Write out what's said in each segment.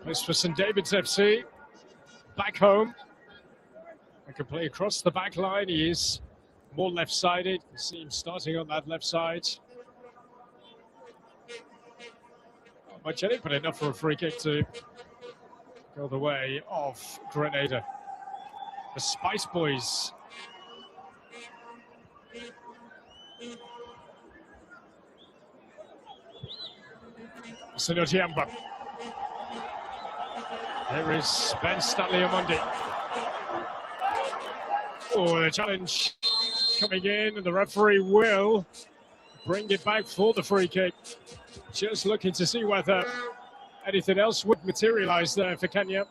Plays for St David's FC. Back home. I can play across the back line. He is more left-sided. You see him starting on that left side. Not much in it, but enough for a free kick to go the way of Grenada. The Spice Boys. Sinotiamba. There is Ben Stanley Amundi. Oh, the challenge coming in, and the referee will bring it back for the free kick. Just looking to see whether anything else would materialize there for Kenya.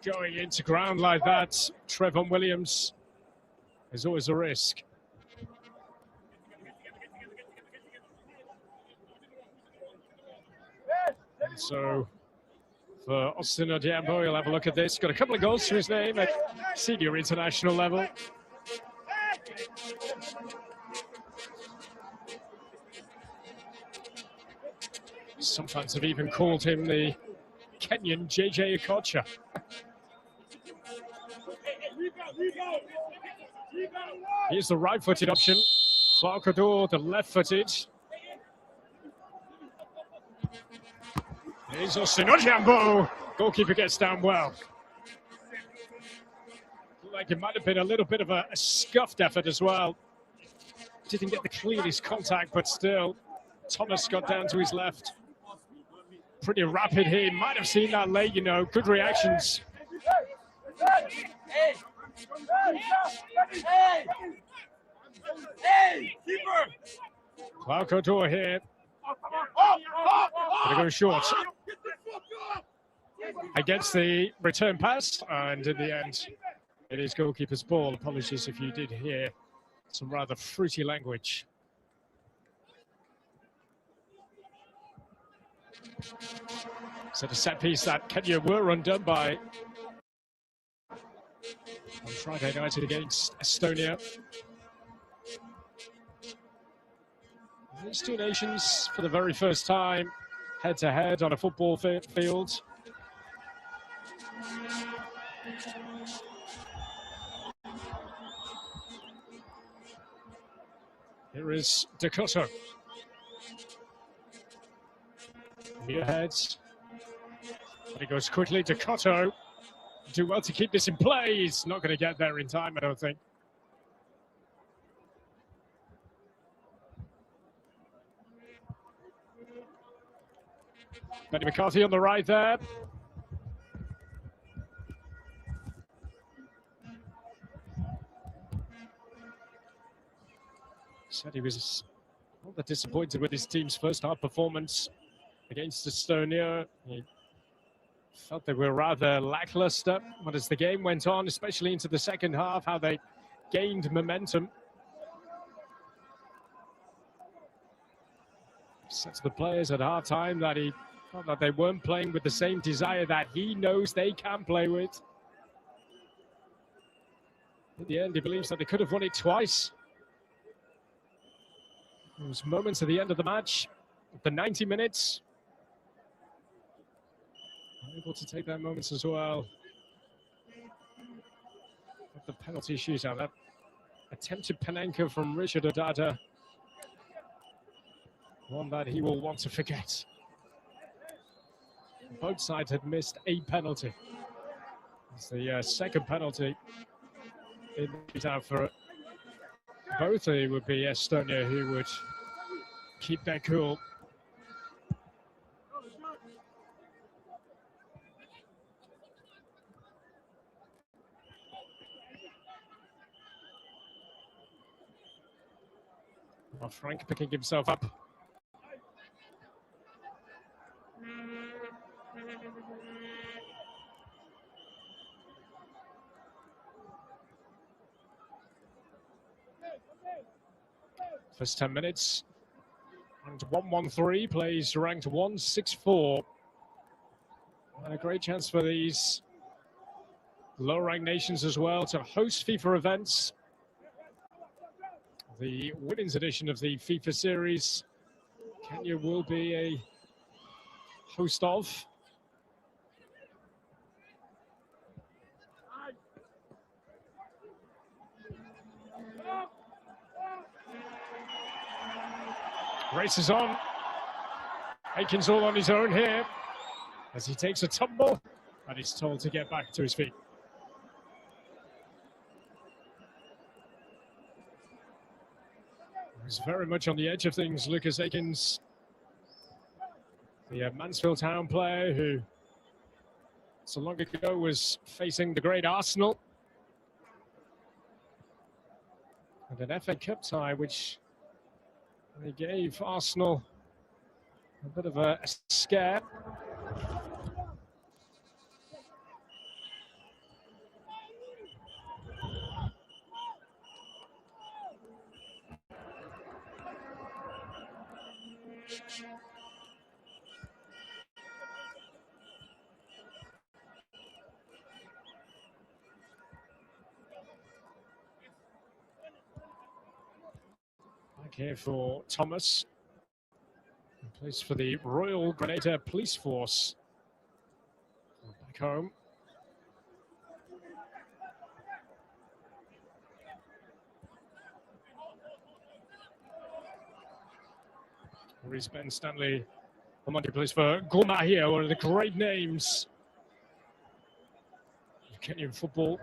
Going into ground like that, Trevon Williams, is always a risk. And so for Austin Odiambo, he'll have a look at this. Got a couple of goals to his name at senior international level. Some fans have even called him the Kenyan JJ Okocha. Here's the right-footed option. Clark-Odor, the left-footed. Here's Austin Odiambo. Goalkeeper gets down well. Like it might have been a little bit of a scuffed effort as well. Didn't get the cleanest contact, but still, Thomas got down to his left. Pretty rapid here. Might have seen that late, you know. Good reactions. Clark-Odor here. Gonna go short against the return pass, and in the end, it is goalkeeper's ball. Apologies if you did hear some rather fruity language. So the set piece that Kenya were undone by on Friday night against Estonia. These two nations, for the very first time, head-to-head on a football field. Here is Dakota. Near heads. But he goes quickly. Dakota do well to keep this in play. He's not going to get there in time, I don't think. Benny McCarthy on the right there. Said he was not that disappointed with his team's first half performance against Estonia. He felt they were rather lackluster, but as the game went on, especially into the second half, how they gained momentum. Said to the players at half-time that he felt that they weren't playing with the same desire that he knows they can play with. In the end, he believes that they could have won it twice. There was moments at the end of the match, the 90 minutes. Able to take their moments as well. The penalty shootout, that attempted Panenka from Richard Odada. One that he will want to forget. Both sides had missed a penalty. It's the second penalty in the shootout for both. It would be Estonia who would keep their cool. Well, Frank picking himself up. First 10 minutes. Ranked 113, plays ranked 164. And a great chance for these low-ranked nations as well to host FIFA events. The women's edition of the FIFA series. Kenya will be a host of. Races on. Aikens all on his own here as he takes a tumble and he's told to get back to his feet. He's very much on the edge of things, Lucas Aikens, the Mansfield Town player who so long ago was facing the great Arsenal. And an FA Cup tie which they gave Arsenal a bit of a scare. Back here for Thomas. He plays for the Royal Grenada Police Force. Back home. Maurice Ben Stanley. Monty plays for Goma here, one of the great names of Kenyan football.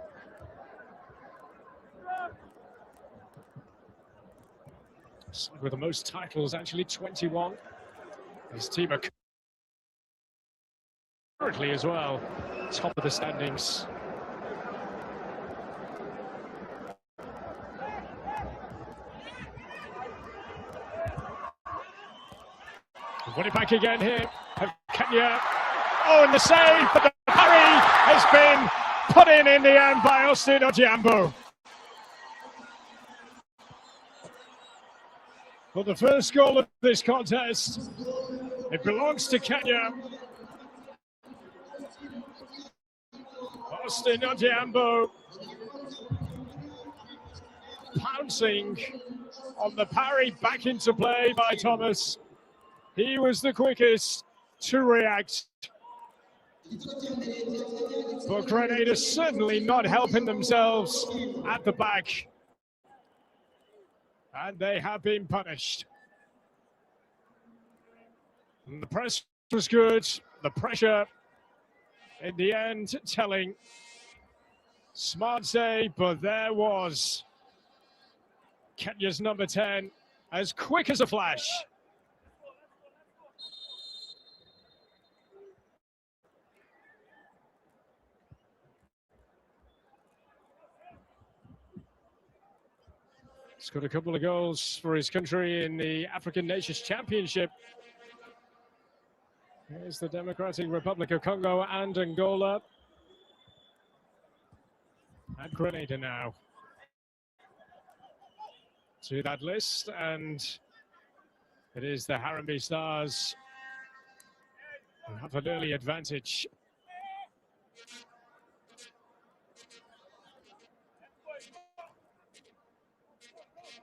Side with the most titles, actually 21. His team are currently as well top of the standings. Won it back again here. Kenya. Oh, and the save, but the parry has been put in the end by Austin Ojiambo. For the first goal of this contest, it belongs to Kenya. Austin Ojiambo pouncing on the parry back into play by Thomas. He was the quickest to react. But Grenada certainly not helping themselves at the back. And they have been punished. And the press was good. The pressure, in the end, telling. Smart save, but there was Kenya's number 10, as quick as a flash. He's got a couple of goals for his country in the African Nations Championship. Here's the Democratic Republic of Congo and Angola. And Grenada now to that list, and it is the Harambee Stars who have an early advantage.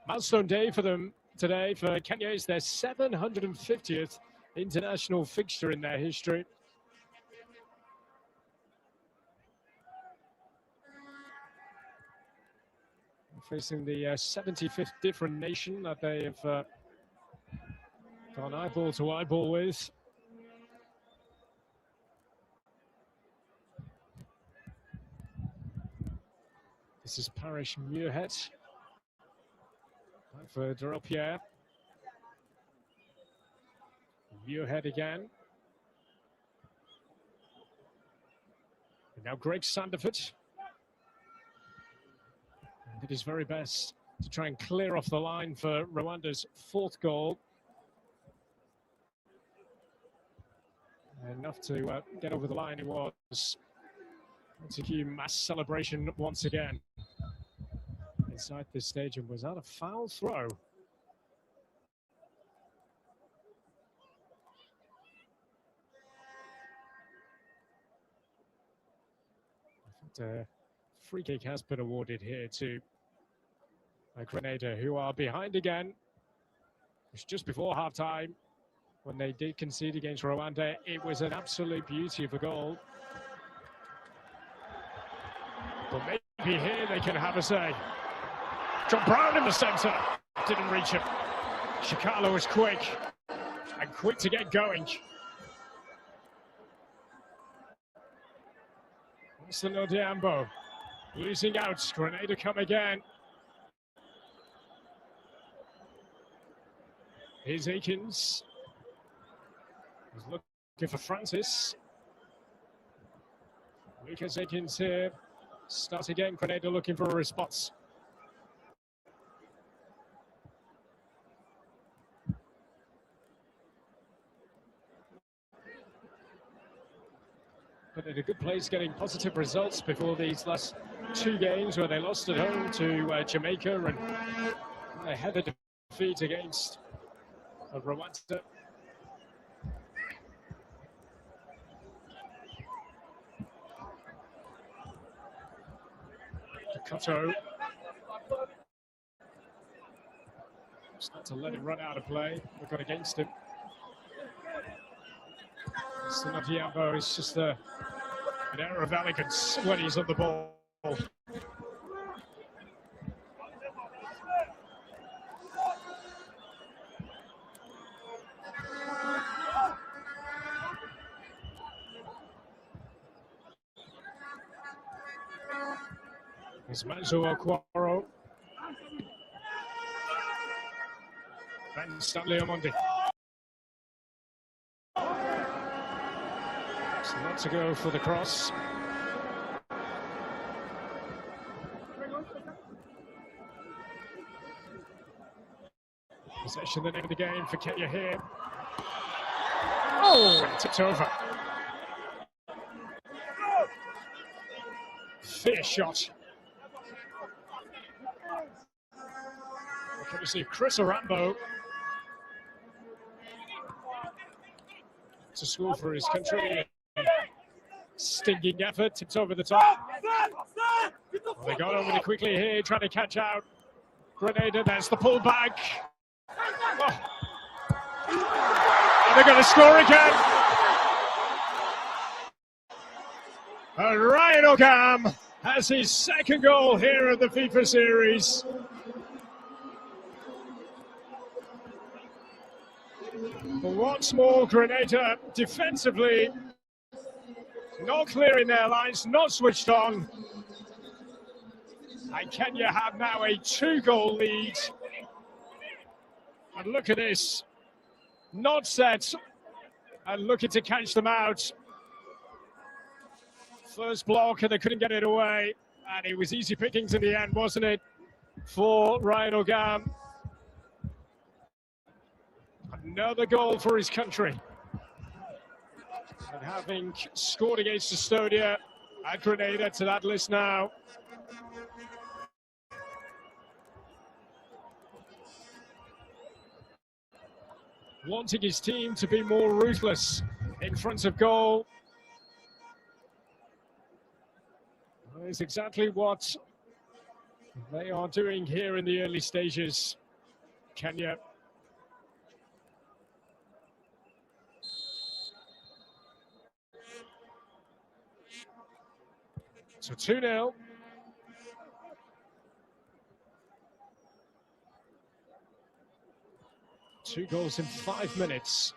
Milestone day for them today. For Kenya, it's their 750th international fixture in their history. Facing the 75th different nation that they have gone eyeball to eyeball with. This is Parish Muirhead. For Darrell Pierre. Muirhead again. And now Greg Sanderford. And did his very best to try and clear off the line for Rwanda's fourth goal. Enough to get over the line. It was a mass celebration once again inside this stadium. Was that a foul throw? I think a free kick has been awarded here to Grenada, who are behind again. It's just before half-time. when they did concede against Rwanda. It was an absolute beauty of a goal. But maybe here they can have a say. John Brown in the centre. Didn't reach him. Shikala was quick. And quick to get going. Winston Odiambo losing out. Grenada come again. Here's Akins. He's looking for Francis. Lucas Akins here. Starts again. Grenada looking for a response. But in a good place, getting positive results before these last two games where they lost at home to Jamaica and they had a defeat against Rwanda. Koto. Start to let him run out of play. We've got against him. Sinodiambo is just an error of elegance when he's on the ball. It's Manzo Aquaro. And Stanley Omondi. So not to go for the cross. Possession, the name of the game for Kenya here. Oh, tipped over. Fierce shot. Can we see Chris Orambo to score for his country? Stinging effort, tipped over the top. Well, they got over it quickly here, trying to catch out Grenada. There's the pullback. Oh. And they're going to score again. And Ryan Ogam has his second goal here at the FIFA series. But once more, Grenada defensively not clearing their lines, not switched on. And Kenya have now a 2-goal lead. And look at this. Not set. And looking to catch them out. First block, and they couldn't get it away. And it was easy pickings in the end, wasn't it, for Ryan Ogam? Another goal for his country. And having scored against Estonia, add Grenada to that list now. Wanting his team to be more ruthless in front of goal. That is exactly what they are doing here in the early stages, Kenya. So 2-0. Two goals in 5 minutes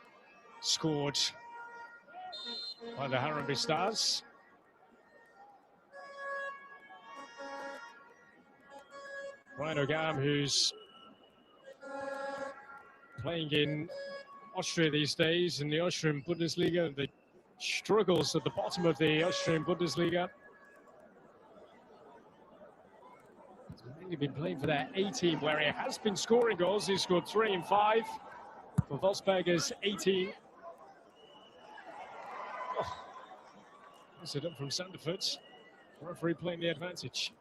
scored by the Harambee Stars. Ryan Ogam, who's playing in Austria these days, in the Austrian Bundesliga, the struggles at the bottom of the Austrian Bundesliga. He's been playing for their A team, where he has been scoring goals. He scored 3 and 5 for Wolfsberger's 18. Oh, that's it up from Sanderford. Referee playing the advantage.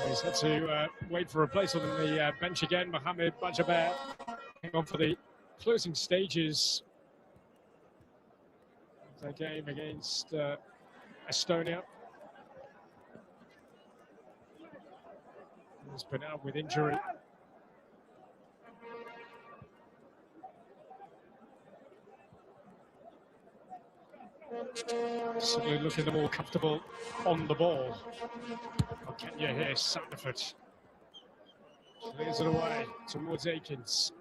He's had to wait for a place on the bench again. Mohamed Bajaber came on for the closing stages their game against Estonia. He's been out with injury. Certainly looking the more comfortable on the ball. Oh, Kenya here, Sandiford. Clears it away towards Akins.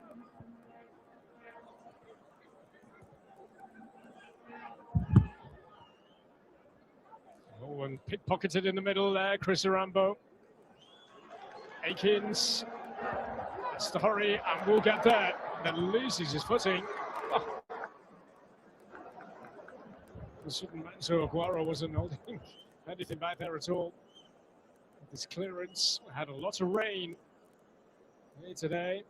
Oh, and pickpocketed in the middle there, Chris Arambo. Akins has to hurry and will get there. Then loses his footing. Oh. Manso Aguero wasn't holding anything back there at all. This clearance had a lot of rain here today.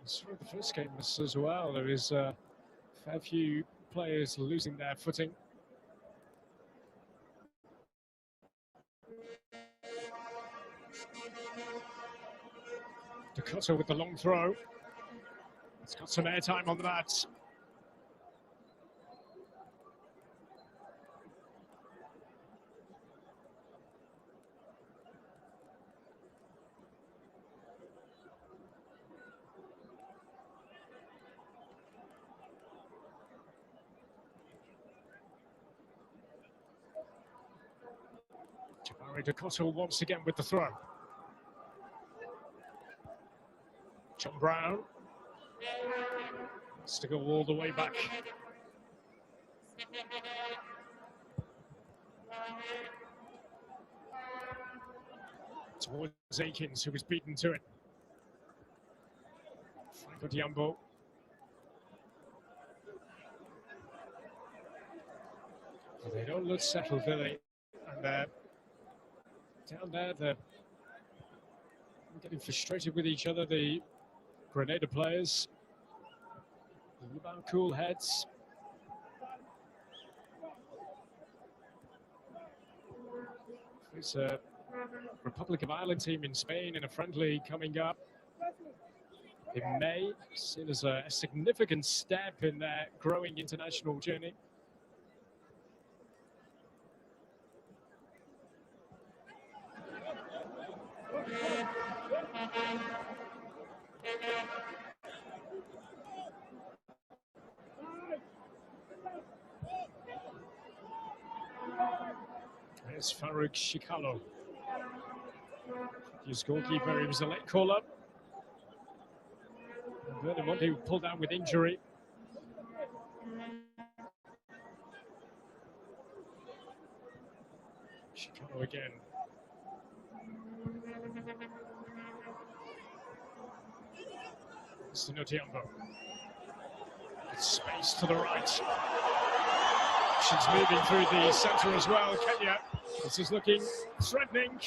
Through the first game as well, there is a fair few players losing their footing. Dakota with the long throw. It's got some airtime on the mat. Jabari Dakota once again with the throw. John Brown has to go all the way back. Towards Akins, who was beaten to it. Franco Diambo. They don't look settled, do they? And down there, they're getting frustrated with each other, the Grenada players. About cool heads. It's a Republic of Ireland team in Spain in a friendly coming up in May, seen as a significant step in their growing international journey. There's Farouk Shikalo. His goalkeeper, he was a late call-up. And one who pulled out with injury. Shikalo again. Sinotiambo. Space to the right. She's moving through the centre as well. Kenya, this is looking threatening.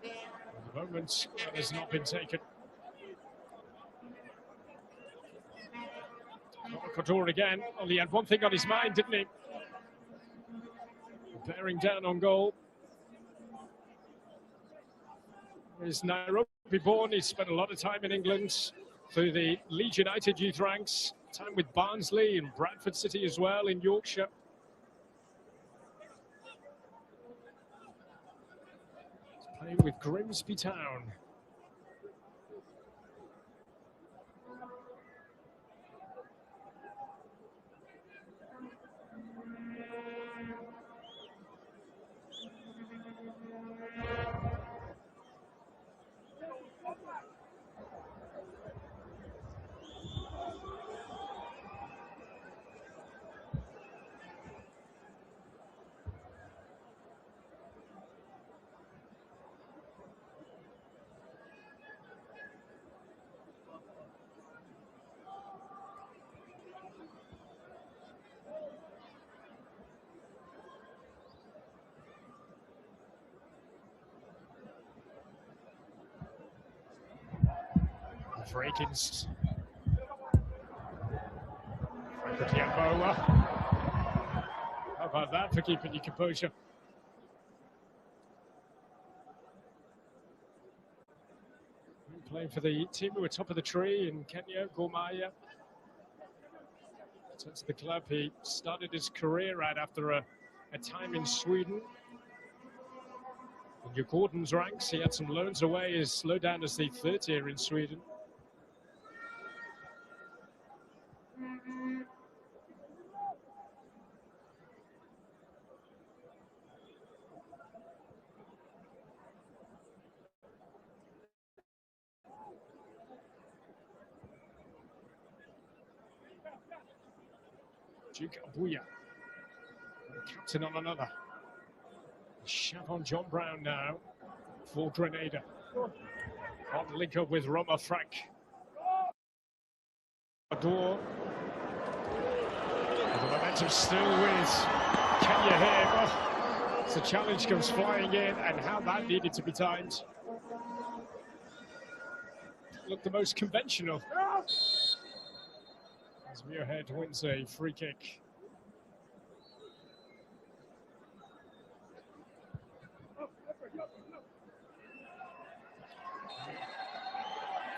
At the moment, that has not been taken. Couture again. Only had one thing on his mind, didn't he? Bearing down on goal. He's Nairobi born. He spent a lot of time in England through the Leeds United youth ranks. Time with Barnsley and Bradford City as well in Yorkshire. He's playing with Grimsby Town. For Akins. How about that for keeping your composure? playing for the team who were top of the tree in Kenya, Gor Mahia. That's the club. He started his career out after a time in Sweden. In Gordon's ranks, he had some loans away, is low down as the third tier in Sweden. Duke Abuya, captain on another. Chavon John Brown now for Grenada. On link up with Roma Frank. Adore. The momentum still with Kenya here. Oh, the challenge comes flying in, and how that needed to be timed. Looked the most conventional. As Muirhead wins a free kick.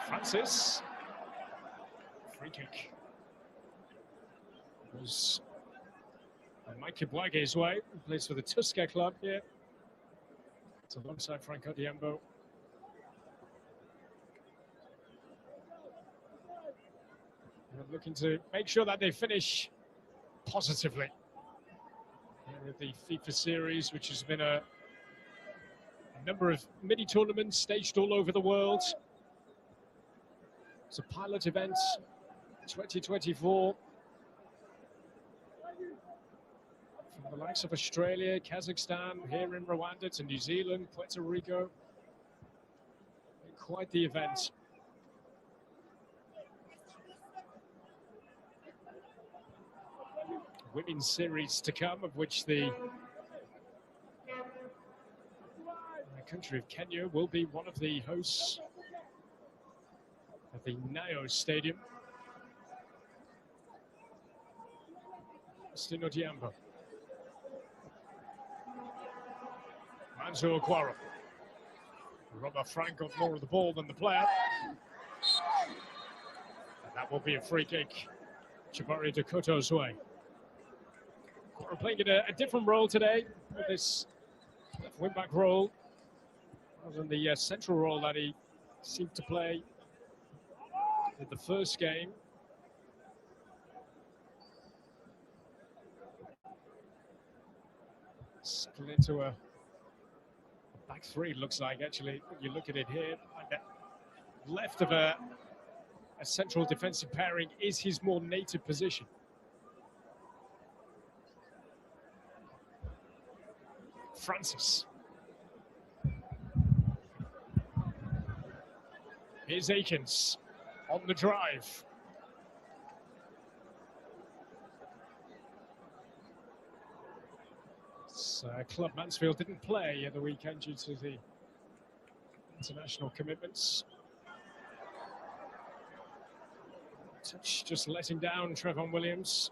Francis. Free kick. It was Mike Kibwage's way. He plays for the Tusker club here. It's alongside Franco Diambo. Looking to make sure that they finish positively with the FIFA series, which has been a number of mini tournaments staged all over the world. It's a pilot event, 2024. From the likes of Australia, Kazakhstan, here in Rwanda, to New Zealand, Puerto Rico. Quite the event. Women's series to come, of which the country of Kenya will be one of the hosts at the Nyayo Stadium. Stino Diambo. Manzo Aguero. Roma Frank got more of the ball than the player. And that will be a free kick. Jabari Dakoto's way. We're playing in a different role today, with this wing-back role, rather than the central role that he seemed to play in the first game. Split into a back three, looks like, actually, when you look at it here. Left of a central defensive pairing is his more native position. Francis. Here's Akins on the drive. Club Mansfield didn't play at the weekend due to the international commitments. Touch just letting down Trevon Williams.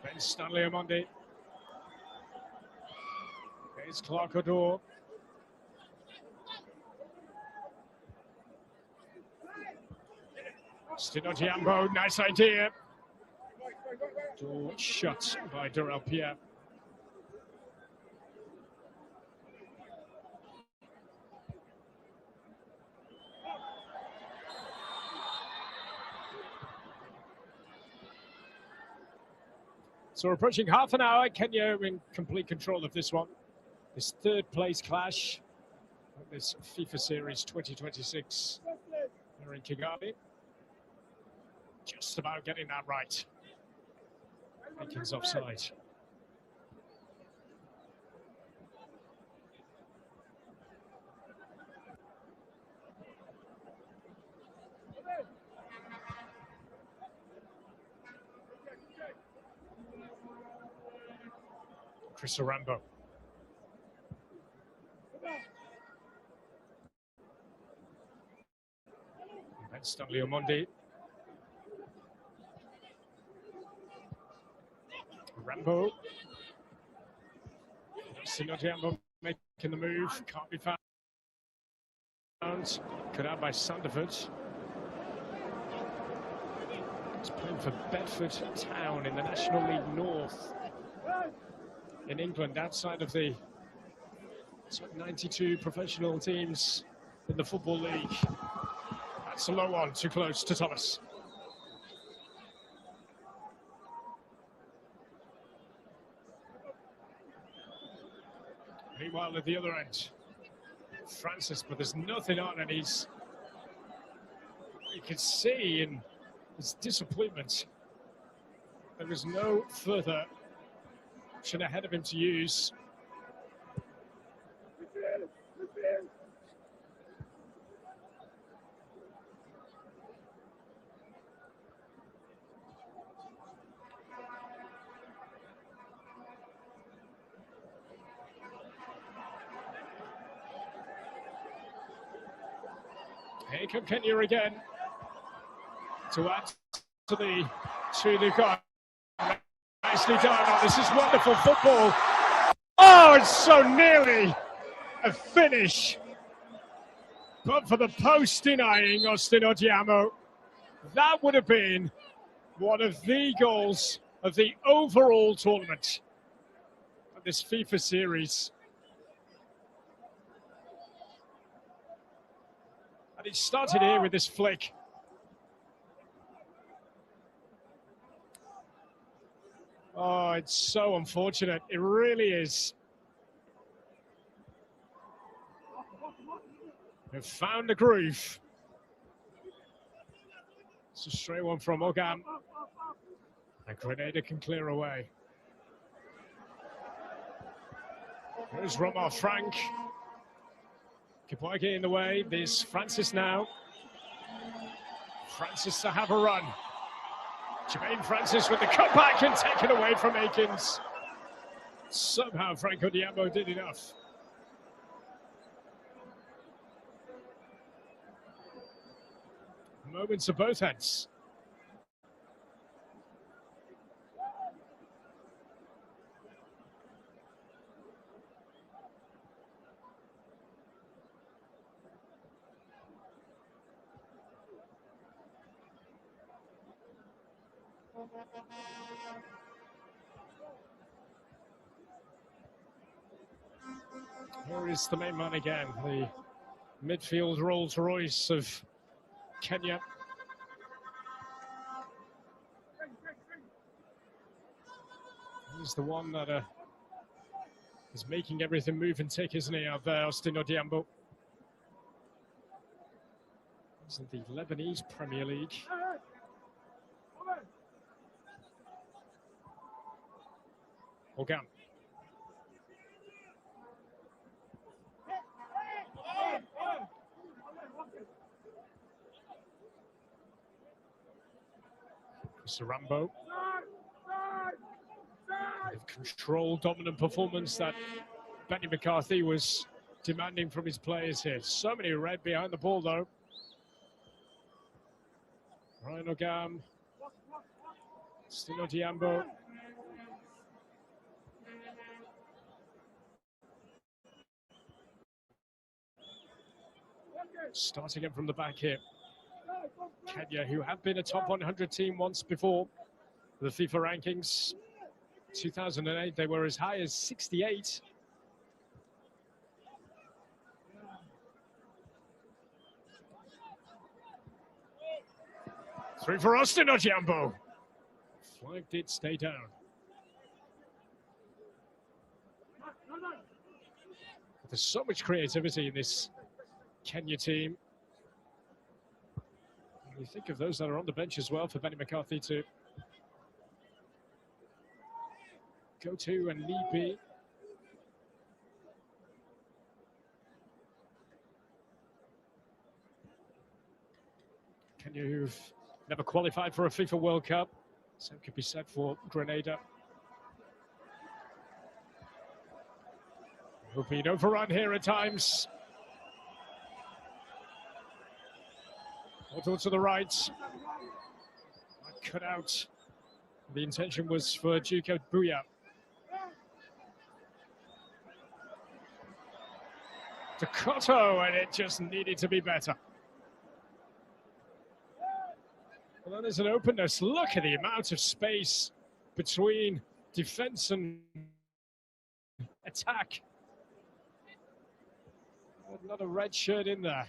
Ben Stanley Omondi. There's Clark Odor. Stino Diambo, nice idea. Door shut by Durrell Pierre. So we're approaching half an hour. Kenya in complete control of this one. This third place clash of this FIFA Series 2026 here in Kigali. Just about getting that right. Akins offside. Chris Orambo. And Stanley Omondi. Rambo. Stino Diambo making the move, can't be found. Cut out by Sanderford. He's playing for Bedford Town in the National League North in England, outside of the top 92 professional teams in the Football League. That's a low one, too close to Thomas. Meanwhile, at the other end, Francis, but there's nothing on, and you can see in his disappointment there is no further option ahead of him to use. Here come Kenya again to add to the goal. Nicely done. Oh, this is wonderful football. Oh, it's so nearly a finish. But for the post denying Austin Odiamo, that would have been one of the goals of the overall tournament of this FIFA series. And it started here with this flick. Oh, it's so unfortunate. It really is. They've found the groove. It's a straight one from Ogan. And Grenada can clear away. Here's Romar Frank. Kipoige in the way. There's Francis now. Francis to have a run. Jermaine Francis with the cutback and taken away from Akins. Somehow Frank Odiamo did enough. Moments of both ends. Here is the main man again, the midfield Rolls Royce of Kenya. He's the one that is making everything move and tick, isn't he, out there, Austin Odiamo? He's in the Lebanese Premier League. Ogan. Rambo. Controlled, dominant performance that Benny McCarthy was demanding from his players here. So many red behind the ball, though. Ryan Ogam. Stino Diambo. Starting in from the back here. Kenya, who have been a top 100 team once before, the FIFA rankings. 2008, they were as high as 68. Through for Austin Odiamo. Flag did stay down. There's so much creativity in this Kenya team. You think of those that are on the bench as well for Benny McCarthy to go to and need be. Kenya, who've never qualified for a FIFA World Cup, so it could be said for Grenada. Will be an overrun here at times. Auto to the right. Cut out. The intention was for Juko Buya. Dakotto, and it just needed to be better. Well, then there's an openness. Look at the amount of space between defense and attack. Not a red shirt in there.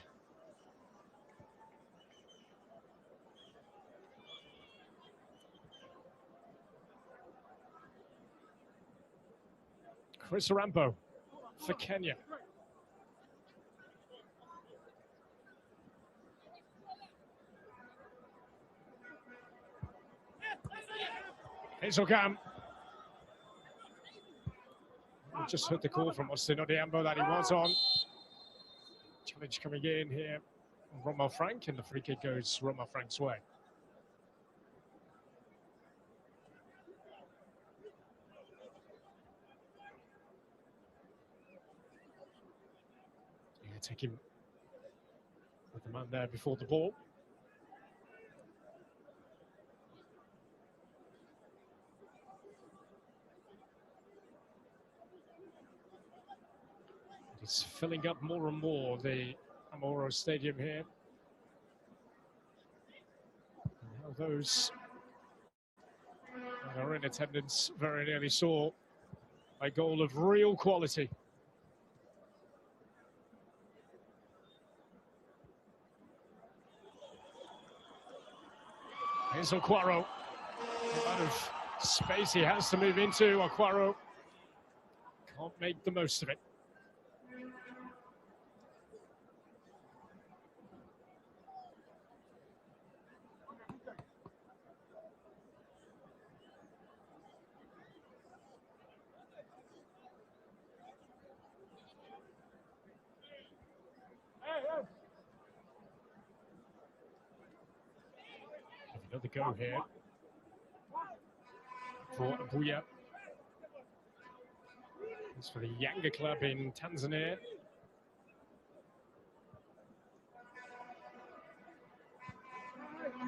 Chris Rambo for Kenya. Hazelgam. We just heard the call from Austin Odiambo that he was on. Challenge coming in here. Rommel Frank, and the free kick goes Rommel Frank's way. Yeah, take him with the man there before the ball. It's filling up more and more, the Amoro Stadium here. And those that are in attendance very nearly saw a goal of real quality. Here's Okwaro. The amount of space he has to move into, Okwaro can't make the most of it. Another go here for Abuya. It's for the Yanga club in Tanzania.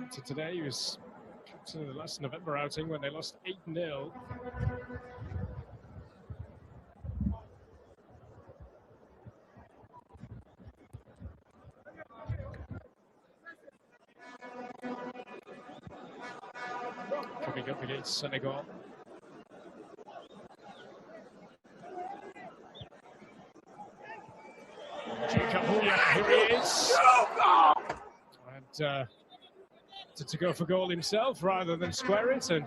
So today he was captain of the last November outing when they lost 8-0. Coming up against Senegal. Here he is. And to go for goal himself rather than square it. And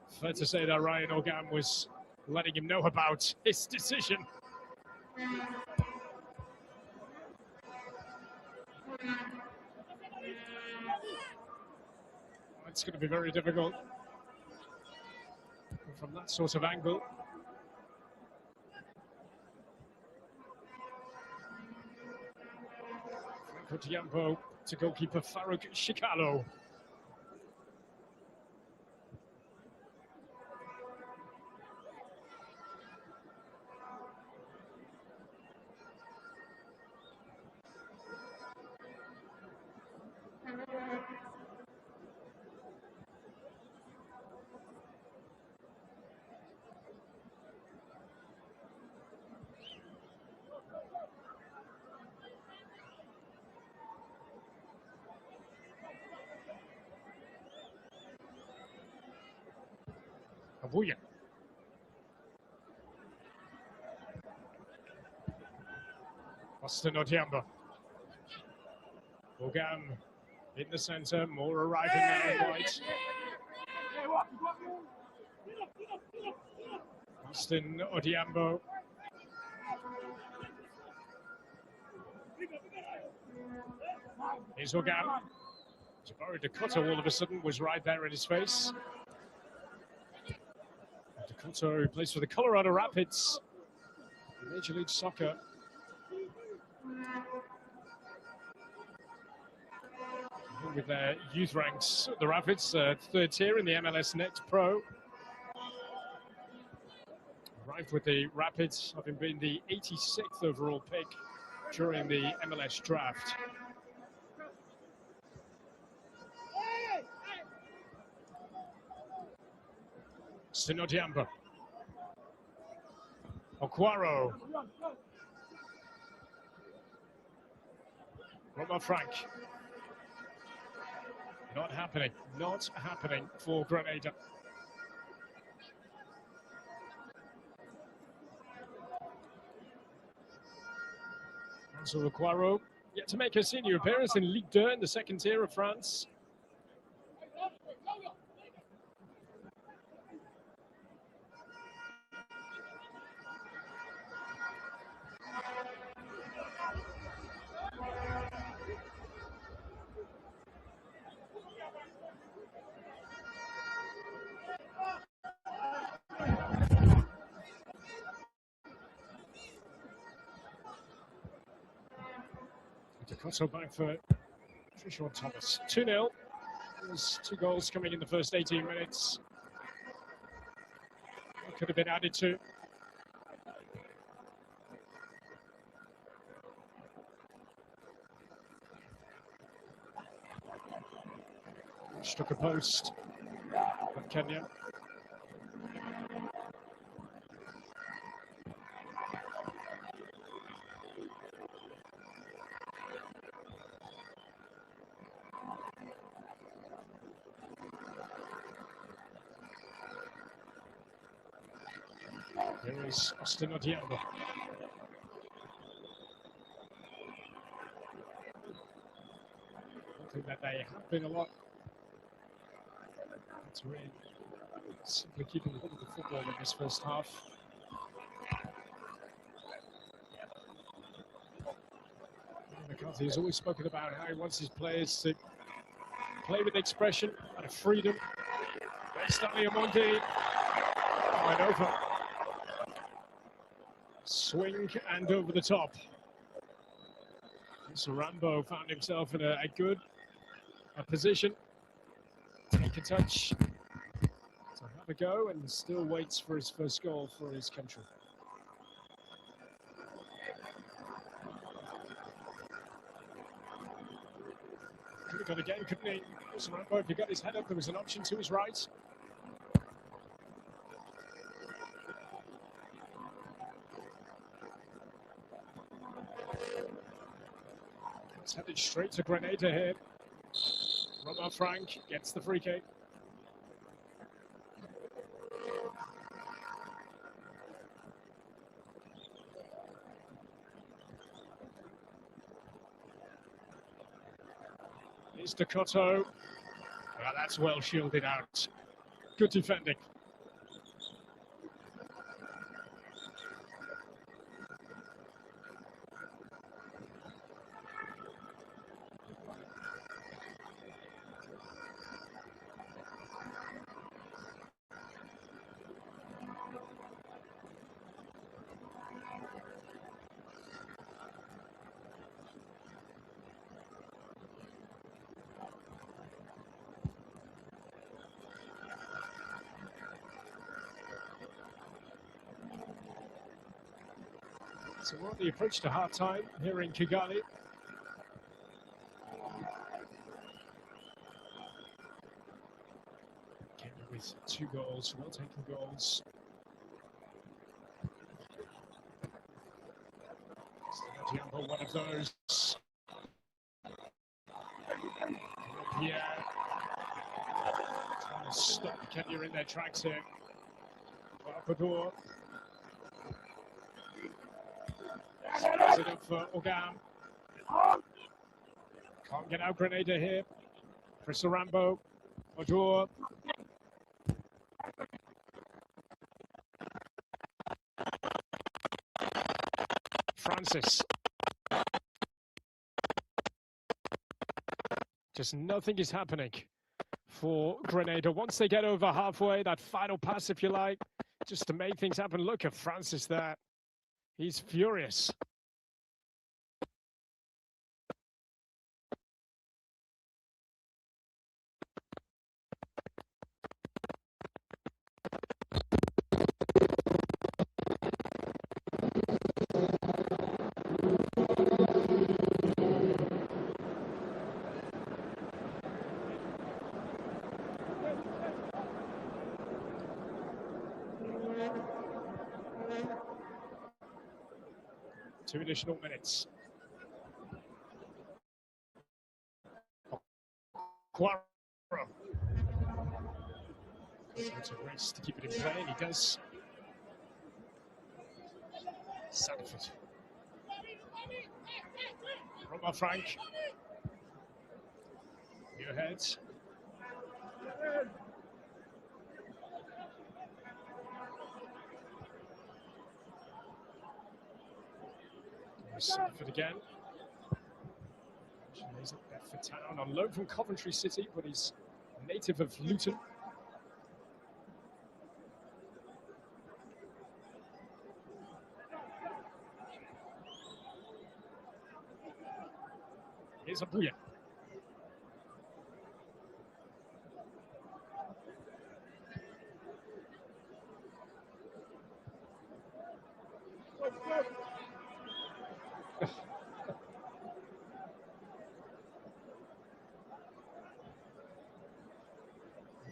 fair to say that Ryan Ogam was letting him know about his decision. It's going to be very difficult from that sort of angle. Franco Tiampo to goalkeeper Farouk Shikalo. Abuya. Austin Odiambo. Ogam in the centre, more arriving now on right. Austin Odiambo. Here's Ogam. Jabari Dakotto all of a sudden was right there in his face. Dakotto, who plays for the Colorado Rapids, Major League Soccer. With their youth ranks, the Rapids, third tier in the MLS Next Pro. Arrived with the Rapids, having been the 86th overall pick during the MLS draft. Sinodiamba. Okwaro. Frank. Not happening. Not happening for Grenada. So Aquaro yet to make a senior appearance in Ligue 2 in the second tier of France. Decoto back for Fixture Thomas. 2-0. There's 2 goals coming in the first 18 minutes. It could have been added to. Struck a post of Kenya. Here is Austin Odiembo. I think that they have been a lot. It's really simply keeping hold of the football in this first half. McCarthy has always spoken about how he wants his players to play with expression and freedom. Stanley Amondi, wide over. Swing and over the top. So Rambo found himself in a good position. Take a touch to have a go and still waits for his first goal for his country. Could have got again, couldn't he? So Rambo, if he got his head up, there was an option to his right. It's headed straight to Grenada here. Romain Frank gets the free kick. Here's Decoto. Well, that's well shielded out. Good defending. So we're on the approach to half-time here in Kigali. Kenya with 2 goals, well-taken goals. Odiembo, one of those. Yeah. Trying to stop Kenya in their tracks here. Ecuador. Is it up for Ogam? Can't get out Grenada here. Chris Rambo. Ojour. Francis. Just nothing is happening for Grenada. Once they get over halfway, that final pass, if you like, just to make things happen. Look at Francis there. He's furious. Two additional minutes. Guaro. It's a race to keep it in play, and he does. Sanford. Roma Frank. New ahead. Sanford again. He's at Bedford Town on loan from Coventry City, but he's a native of Luton. Here's Abuya.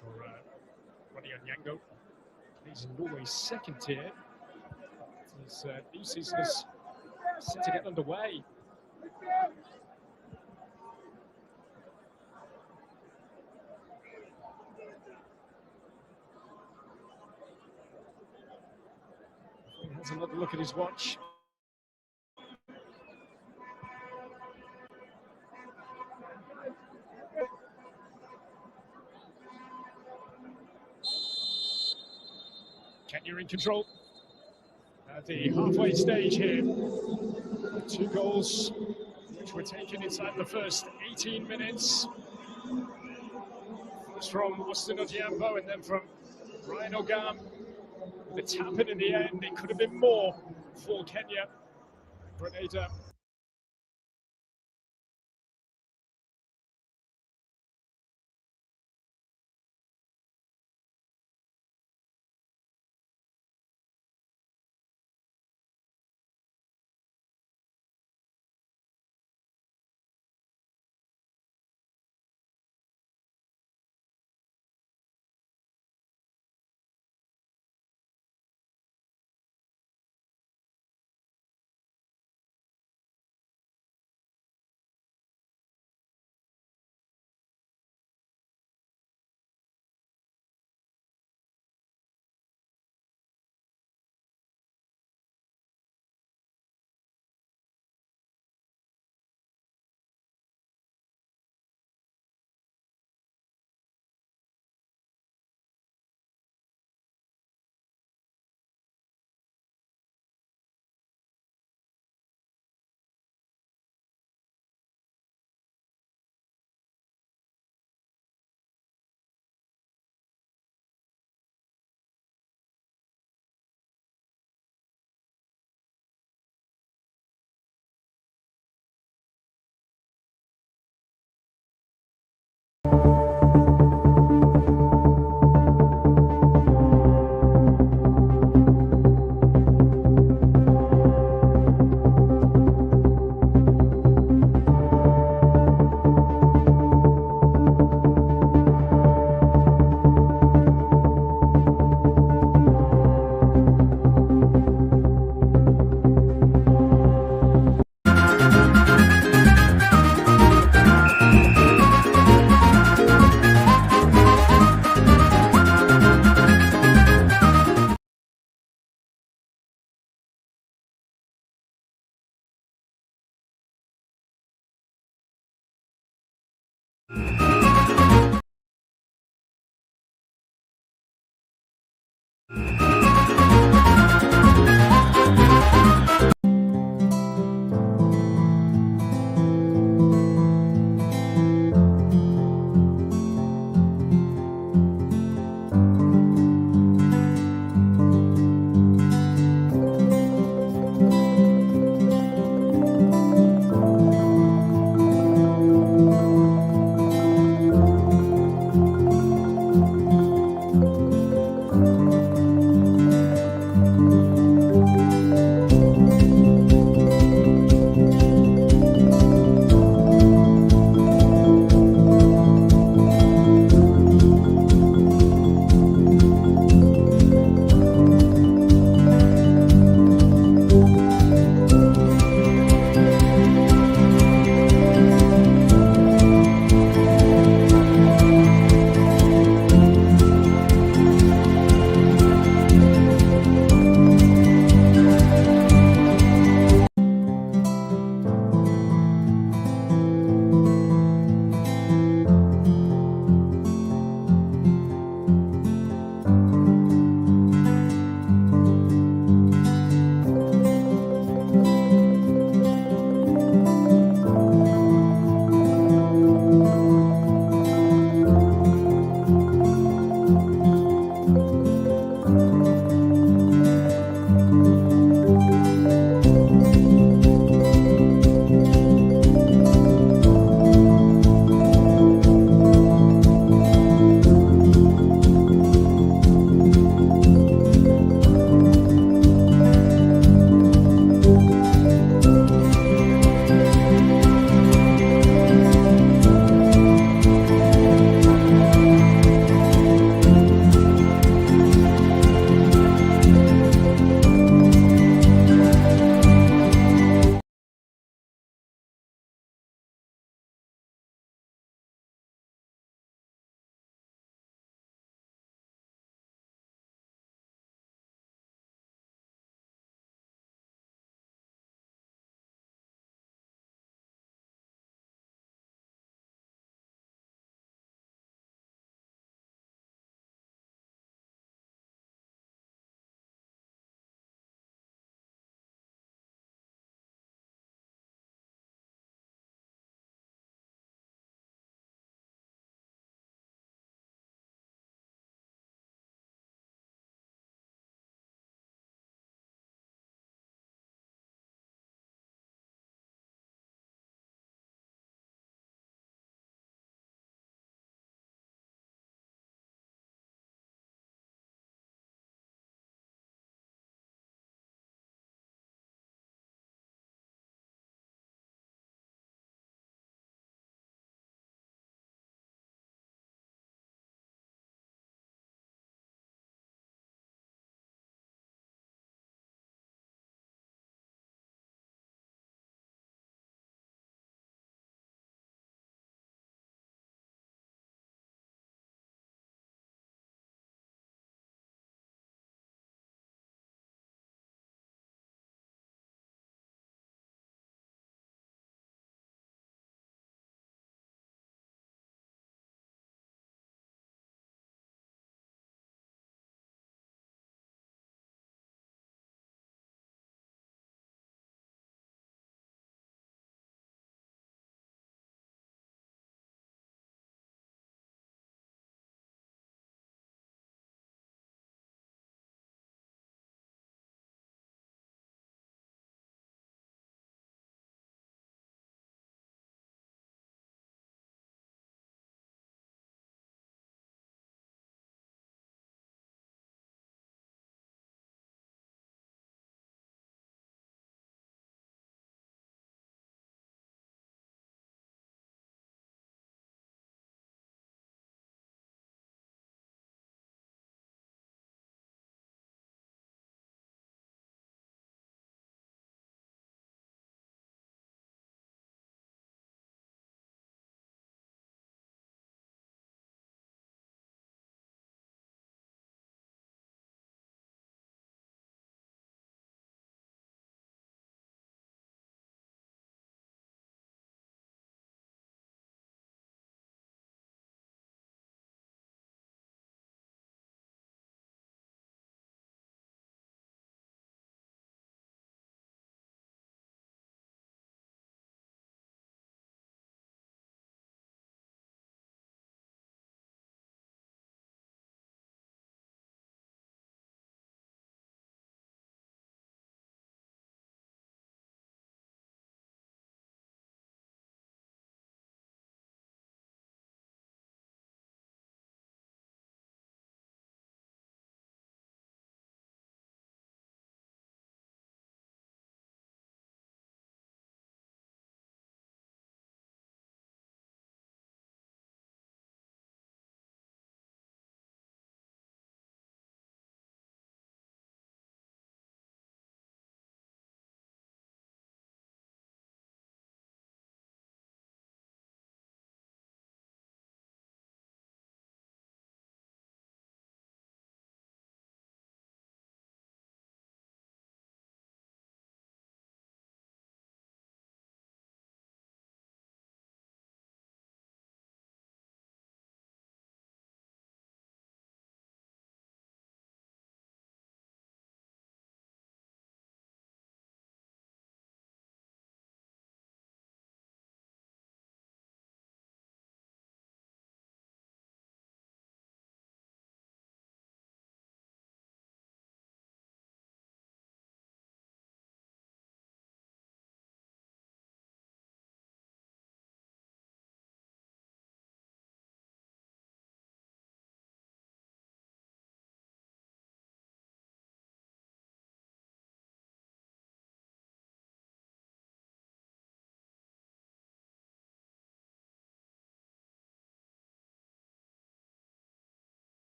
For Ronnie Onyango. He's in Norway's second tier. His new season is set to get underway. He has another look at his watch. Kenya in control at the halfway stage here. 2 goals which were taken inside the first 18 minutes. First from Austin Odhiambo and then from Ryan Ogam. The tap in the end, it could have been more for Kenya. Grenada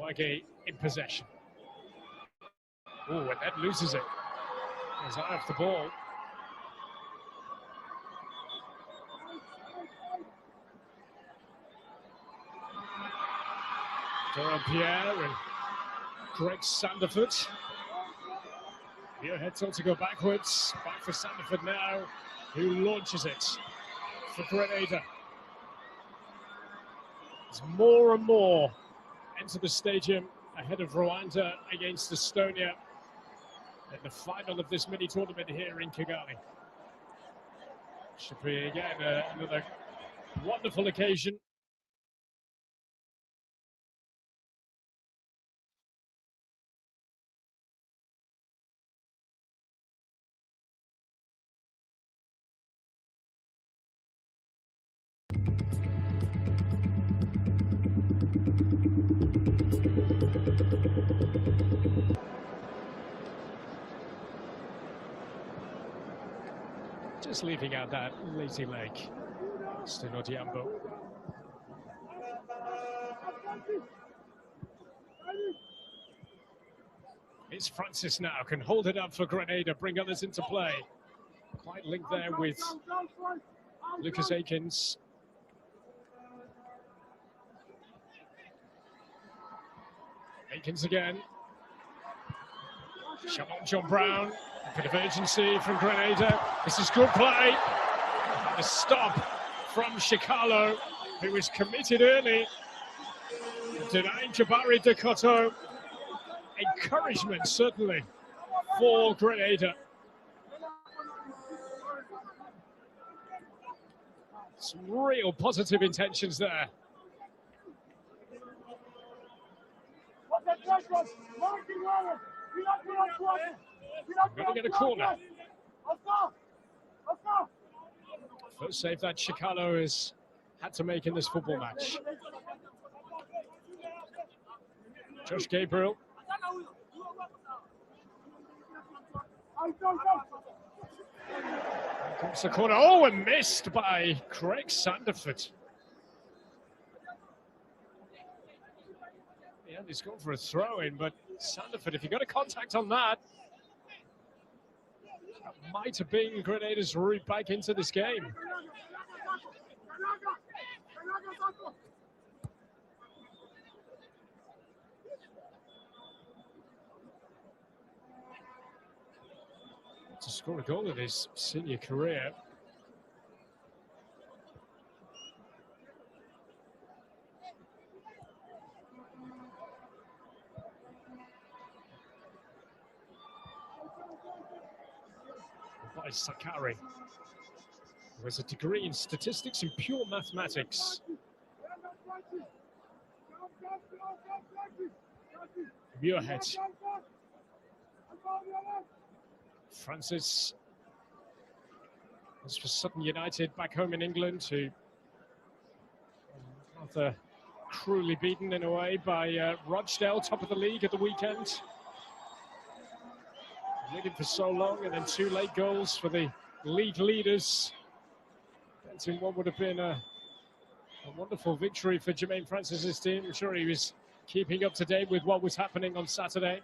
Wage in possession. Oh, and that loses it. He's eye off the ball. Doran Pierre and Greg Sanderford. Muirhead told to go backwards. Back for Sanderford now, who launches it for Grenada. As more and more enter the stadium ahead of Rwanda against Estonia in the final of this mini tournament here in Kigali. Should be again another wonderful occasion. Just leaving out that lazy leg. Steno Diambo. It's Francis now, can hold it up for Grenada, bring others into play. Quite linked there with Lucas Akins. Akins again. Shamon John Brown. A bit of urgency from Grenada. This is good play. A stop from Shikalo, who was committed early. Denying Jabari Dekoto. Encouragement, certainly, for Grenada. Some real positive intentions there. Going to get a corner. First save that Shikalo has had to make in this football match. Josh Gabriel. Here comes the corner. Oh, and missed by Craig Sanderford. Yeah, he's gone for a throw-in, but Sanderford, if you got a contact on that, that might have been Grenada's route back into this game. To score a goal in his senior career. By Sakari, who has a degree in statistics and pure mathematics. Muirhead. Francis. This was Sutton United back home in England, who rather cruelly beaten in a way by Rochdale, top of the league at the weekend. Leading for so long, and then two late goals for the league leaders. Betting what would have been a wonderful victory for Jermaine Francis's team. I'm sure he was keeping up to date with what was happening on Saturday.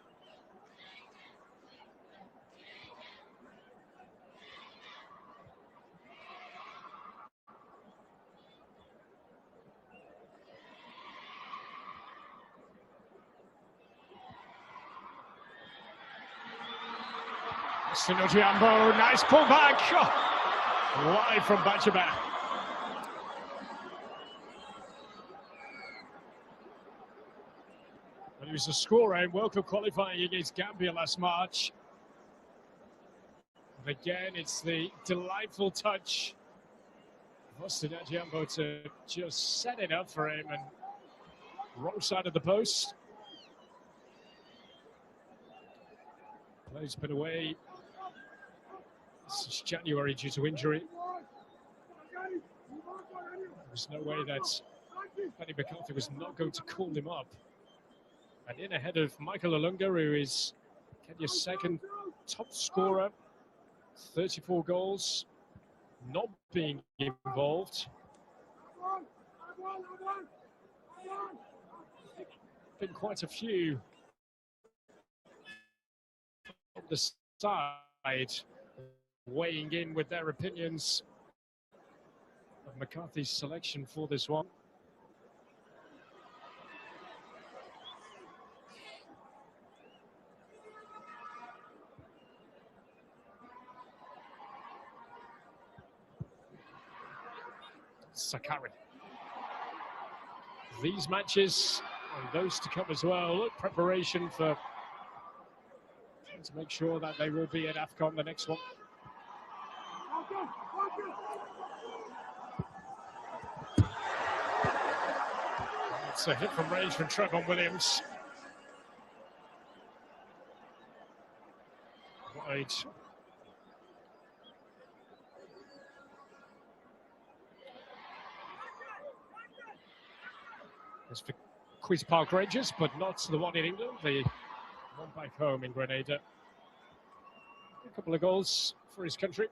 Sinojiambo, nice pullback. Oh, wide from Bachaba. Well, he was a scorer in World Cup qualifying against Gambia last March. And again, it's the delightful touch for Sinojiambo to just set it up for him, and wrong side of the post. Play's been away since January due to injury. There's no way that Paddy McCarthy was not going to call him up. And in ahead of Michael Olunga, who is Kenya's second top scorer, 34 goals, not being involved. been quite a few on the side weighing in with their opinions of McCarthy's selection for this one. Sakari. These matches and those to come as well. Look, preparation for to make sure that they will be at AFCON the next one. It's a hit from range from Trevon Williams. Wide. It's for Quiz Park Rangers, but not the one in England. The one back home in Grenada. A couple of goals for his country.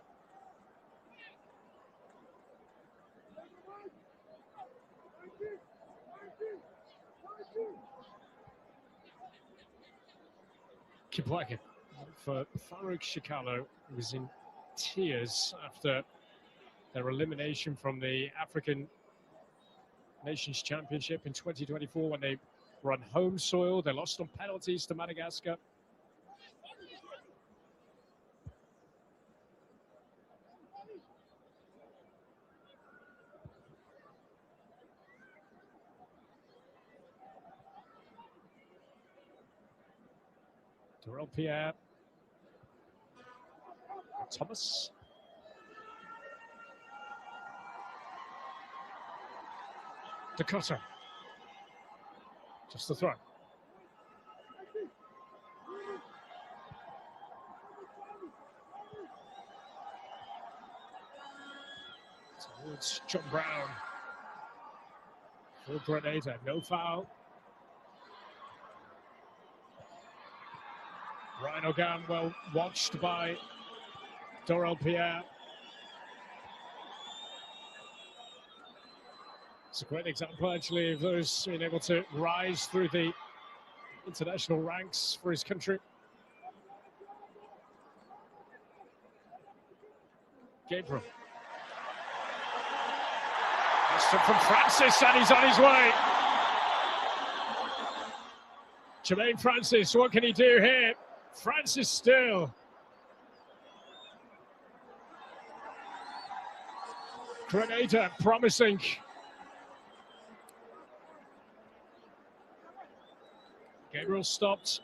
Kipwaka for Farouk Shikalo, who was in tears after their elimination from the African Nations Championship in 2024 when they were on home soil. They lost on penalties to Madagascar. Dorel Pierre. Thomas. Dakota. Just the throw. Towards John Brown. For Grenada, no foul. Ryan Ogam, well watched by Dorel Pierre. It's a great example, actually, of those being able to rise through the international ranks for his country. Gabriel. That's from Francis, and he's on his way. Jermaine Francis, what can he do here? Francis still. Grenada promising. Gabriel stopped.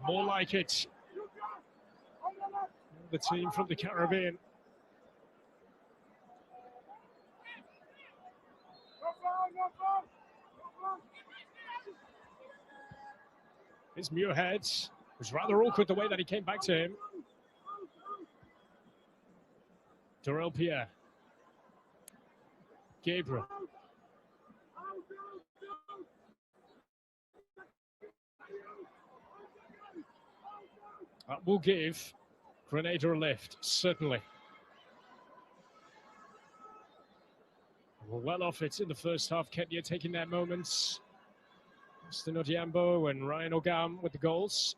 More like it. The team from the Caribbean. Here's Muirhead. It was rather awkward the way that he came back to him. Dorel Pierre. Gabriel. That will give Grenada a lift, certainly. We're well off it in the first half. Kenya taking their moments. Austin Odiambo and Ryan Ogam with the goals.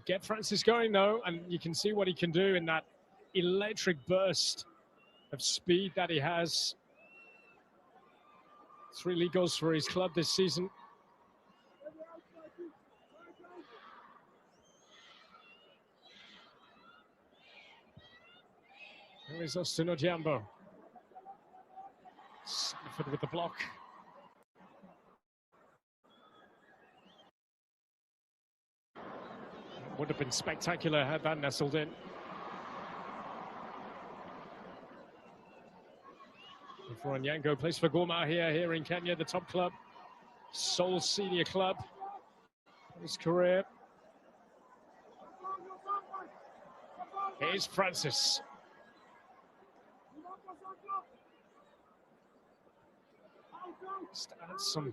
Get Francis going, though, and you can see what he can do in that electric burst of speed that he has. 3 league goals for his club this season. Here is Austin Odiambo. Sanford with the block. Would have been spectacular had that nestled in. For Onyango, plays for Gor Mahia here in Kenya, the top club. Seoul senior club. His career. Here's Francis. Just add some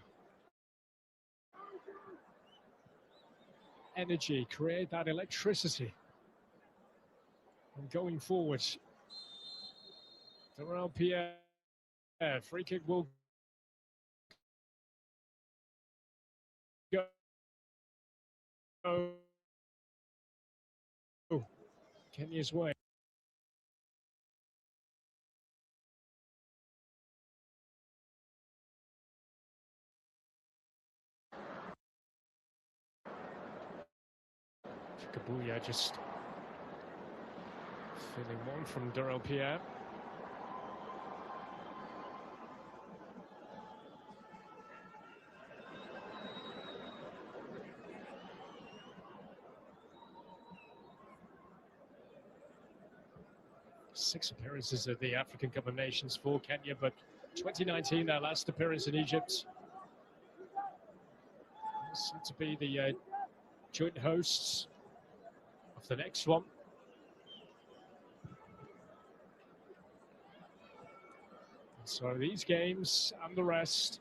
energy, create that electricity. And going forward, Durrell Pierre, free kick will go Kenya's way. Kabuya just feeling one from Durrell Pierre. Six appearances at the African Cup of Nations for Kenya, but 2019, their last appearance in Egypt. Seem to be the joint hosts of the next one. So these games and the rest,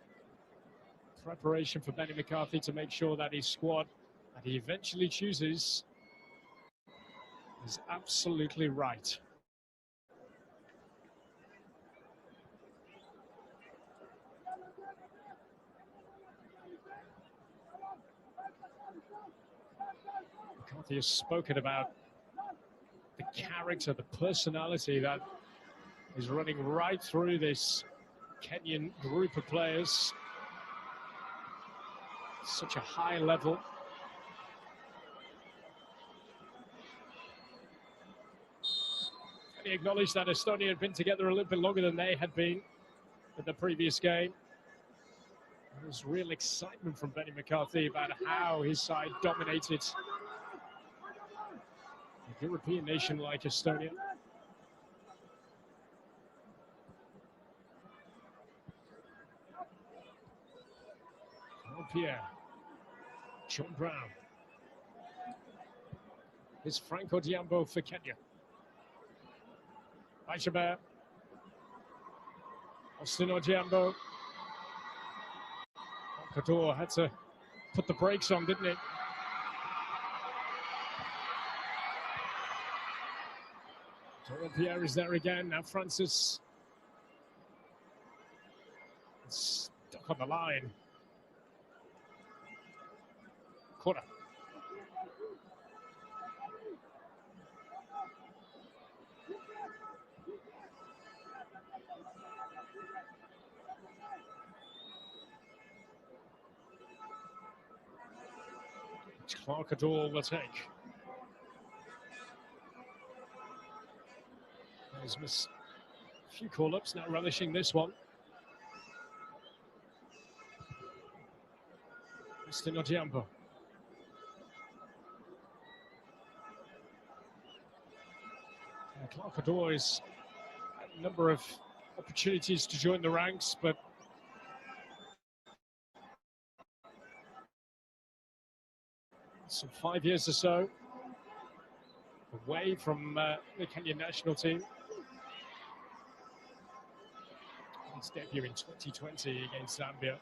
preparation for Benny McCarthy to make sure that his squad that he eventually chooses is absolutely right. McCarthy has spoken about the character, the personality that is running right through this Kenyan group of players. Such a high level. And he acknowledged that Estonia had been together a little bit longer than they had been in the previous game. There was real excitement from Benny McCarthy about how his side dominated a European nation like Estonia. Pierre, John Brown. Here's Franco Diambo for Kenya. Aishabert. Austin Ojiambo. Kador had to put the brakes on, didn't he? Durrell Pierre is there again. Now Francis. Stuck on the line. Corner. Clarkador will take. He's missed a few call-ups, now relishing this one. Austin Ojiambo. Clarkador is a number of opportunities to join the ranks, but some 5 years or so away from the Kenyan national team. His debut in 2020 against Zambia.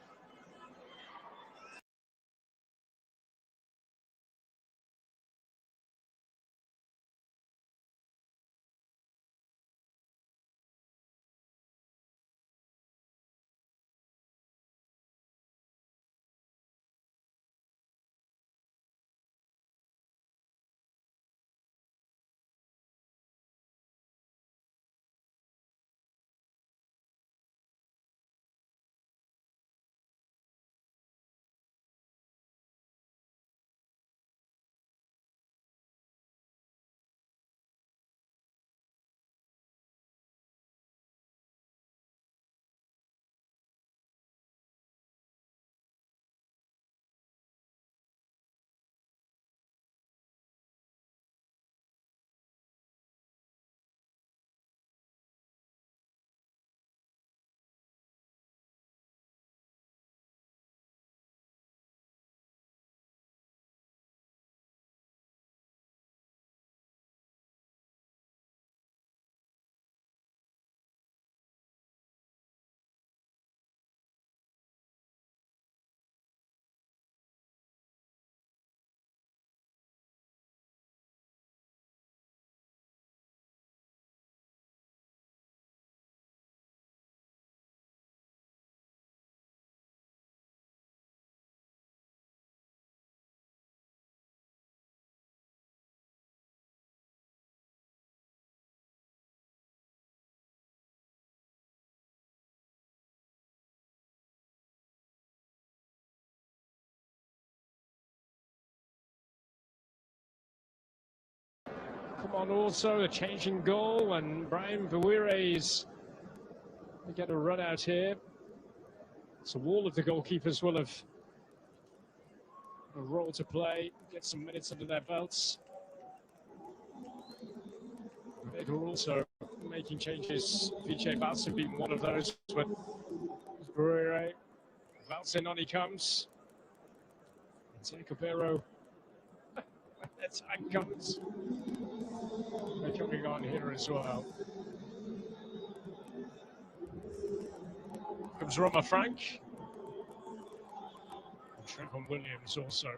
on also, a changing goal, and Brian Bawire to get a run out here. So all of the goalkeepers will have a role to play, get some minutes under their belts. They were also making changes, Vijay Valsin being one of those, but Bawire, Valsin on he comes. And Cabero, that time comes. They're coming on here as well. Comes Roma Frank. And Trevor Williams also.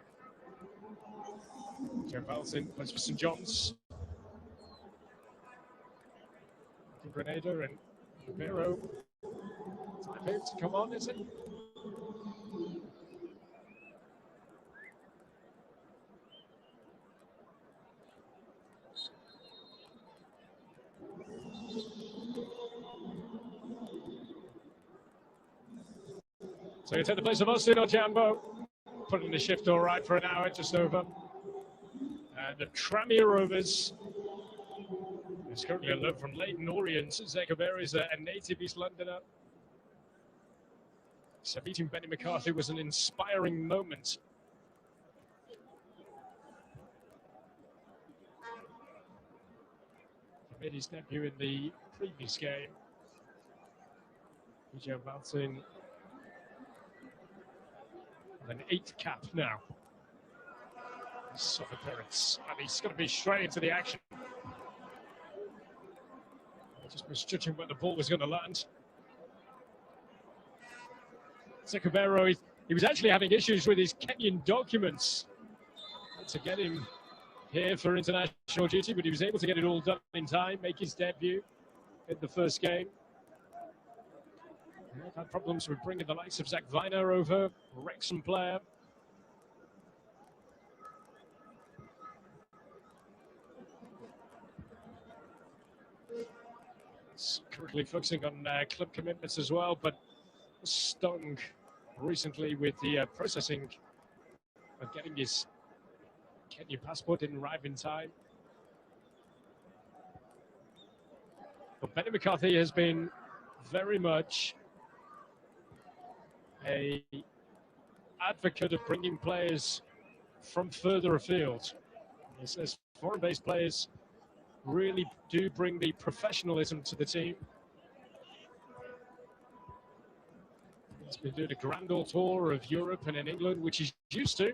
Joe Valsin plays for St John's. Grenada and Cabero. Time here to come on, is it? So you take the place of Austin Ojambo, putting the shift all right for an hour, just over. And the Tranmere Rovers, who's currently alone from Leyton Orient. Zekabera is a native East Londoner. So beating Benny McCarthy was an inspiring moment. He made his debut in the previous game. Vijay Valsin, an 8th cap now. Soft appearance, and he's going to be straight into the action. Just misjudging where the ball was going to land. Zekabero, he was actually having issues with his Kenyan documents to get him here for international duty, but he was able to get it all done in time, make his debut in the first game. They've had problems with bringing the likes of Zach Viner over, Wrexham player. He's currently focusing on club commitments as well, but stung recently with the processing of getting his Kenyan passport, didn't arrive in time. But Benny McCarthy has been very much an advocate of bringing players from further afield. He says foreign-based players really do bring the professionalism to the team. He's been doing a grand old tour of Europe and in England, which he's used to.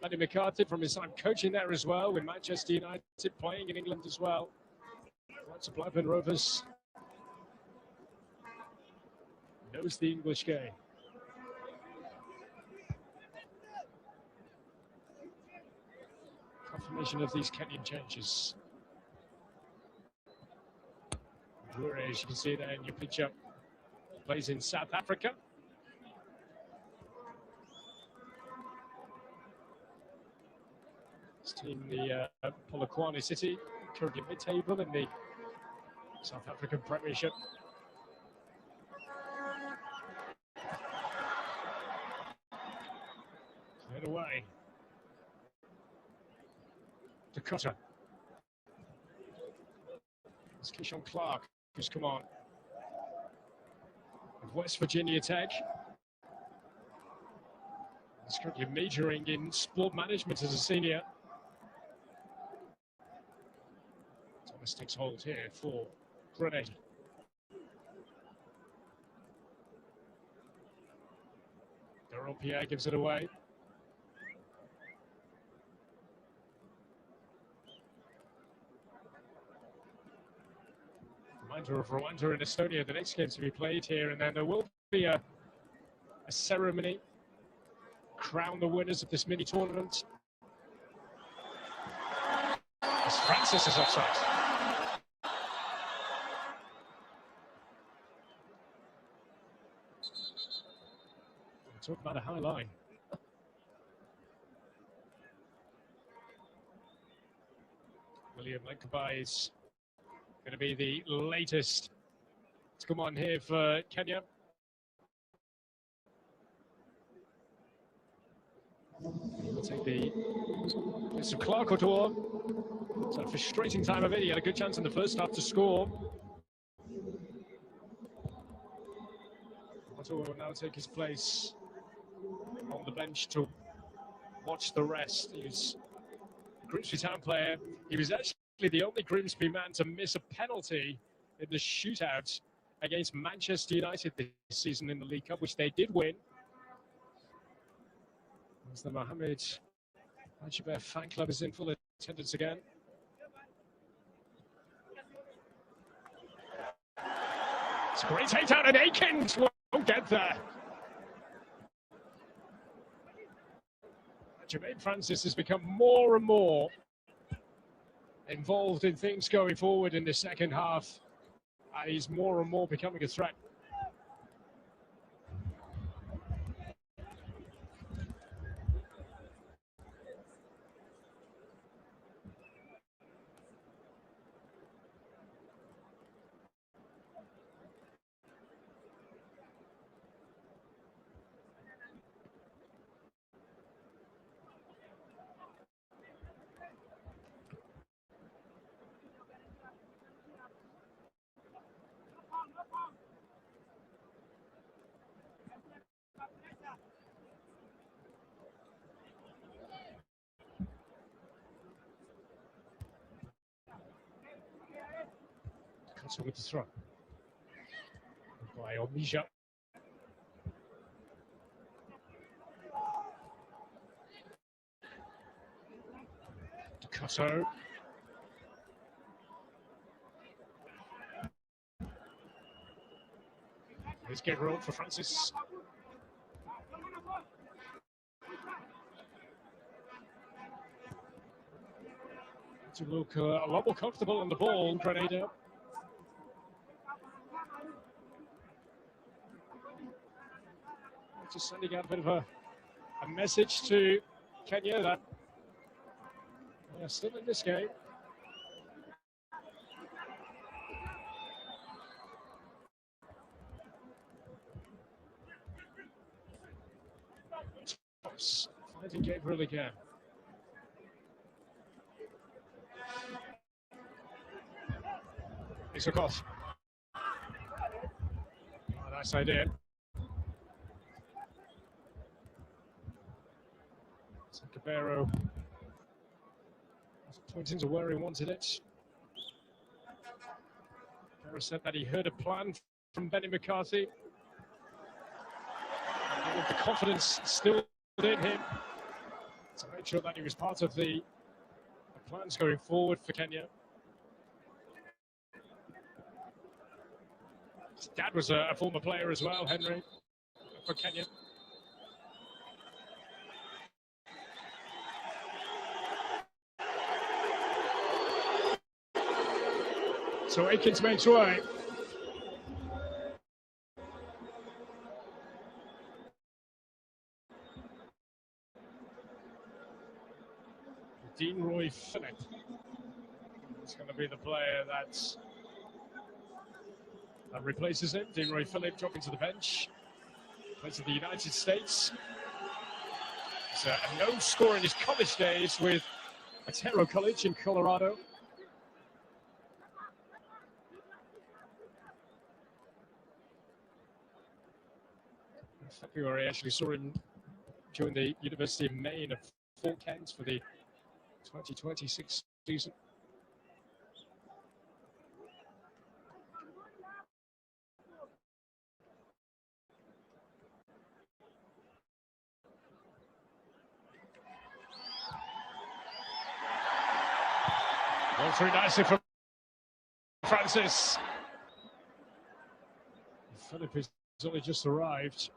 Benny McCarthy, from his time coaching there as well, with Manchester United, playing in England as well. Lots of Blackburn Rovers. Knows the English game. Confirmation of these Kenyan changes. As you can see there in your picture, plays in South Africa. This team, the Polokwane City, currently mid-table in the South African Premiership. Cleared away. Dakota. It's Keyshawn Clark who's come on. With West Virginia Tech. He's currently majoring in sport management as a senior. Thomas takes hold here for Grenada. Daryl Pierre gives it away. Reminder of Rwanda and Estonia, the next game to be played here, and then there will be a ceremony, crown the winners of this mini tournament. As Francis is offside. Talk about a high line. William Lenkabai is going to be the latest to come on here for Kenya. We'll take the place of Clark Otoa. It's a frustrating time of it. He had a good chance in the first half to score. Otto will now take his place on the bench to watch the rest. He's a Grimsby Town player. He was actually the only Grimsby man to miss a penalty in the shootout against Manchester United this season in the League Cup, which they did win. As the Mohamed Ajibert fan club is in full attendance again. It's a great takedown, and Akins won't get there. Jermaine Francis has become more and more involved in things going forward in the second half. And he's more and more becoming a threat. Cuts with the throw by Omija. Cutto. Here's Gabriel for Francis. To look a lot more comfortable on the ball, Grenada. Just sending out a bit of a message to Kenya that they're still in this game. Tops finding Gabriel again. It's across. Oh, nice idea. Cabero pointing to where he wanted it. Cabero said that he heard a plan from Benny McCarthy. And with the confidence still in him to make sure that he was part of the plans going forward for Kenya. His dad was a former player as well, Henry, for Kenya. So Akins makes way. Dean Roy Phillip is going to be the player that replaces him. Dean Roy Phillip dropping to the bench. Plays in the United States. He's a no score in his college days with Otero College in Colorado. In February, I actually saw him join the University of Maine at Fort Kent for the 2026 season. Going through nicely from Francis. Phillip has only just arrived.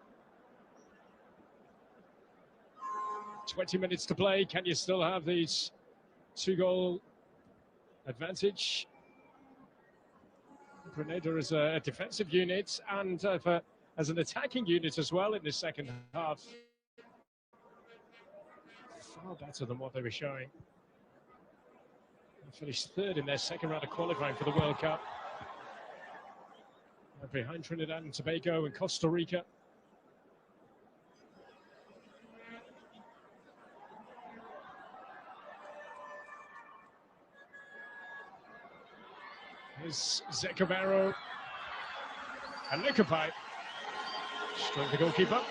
20 minutes to play. Can you still have these two-goal advantage? Grenada is a defensive unit and as an attacking unit as well in the second half. Far better than what they were showing. They finished third in their second round of qualifying for the World Cup. They're behind Trinidad and Tobago and Costa Rica. Is Zekavero and Lukapai. Straight the goalkeeper.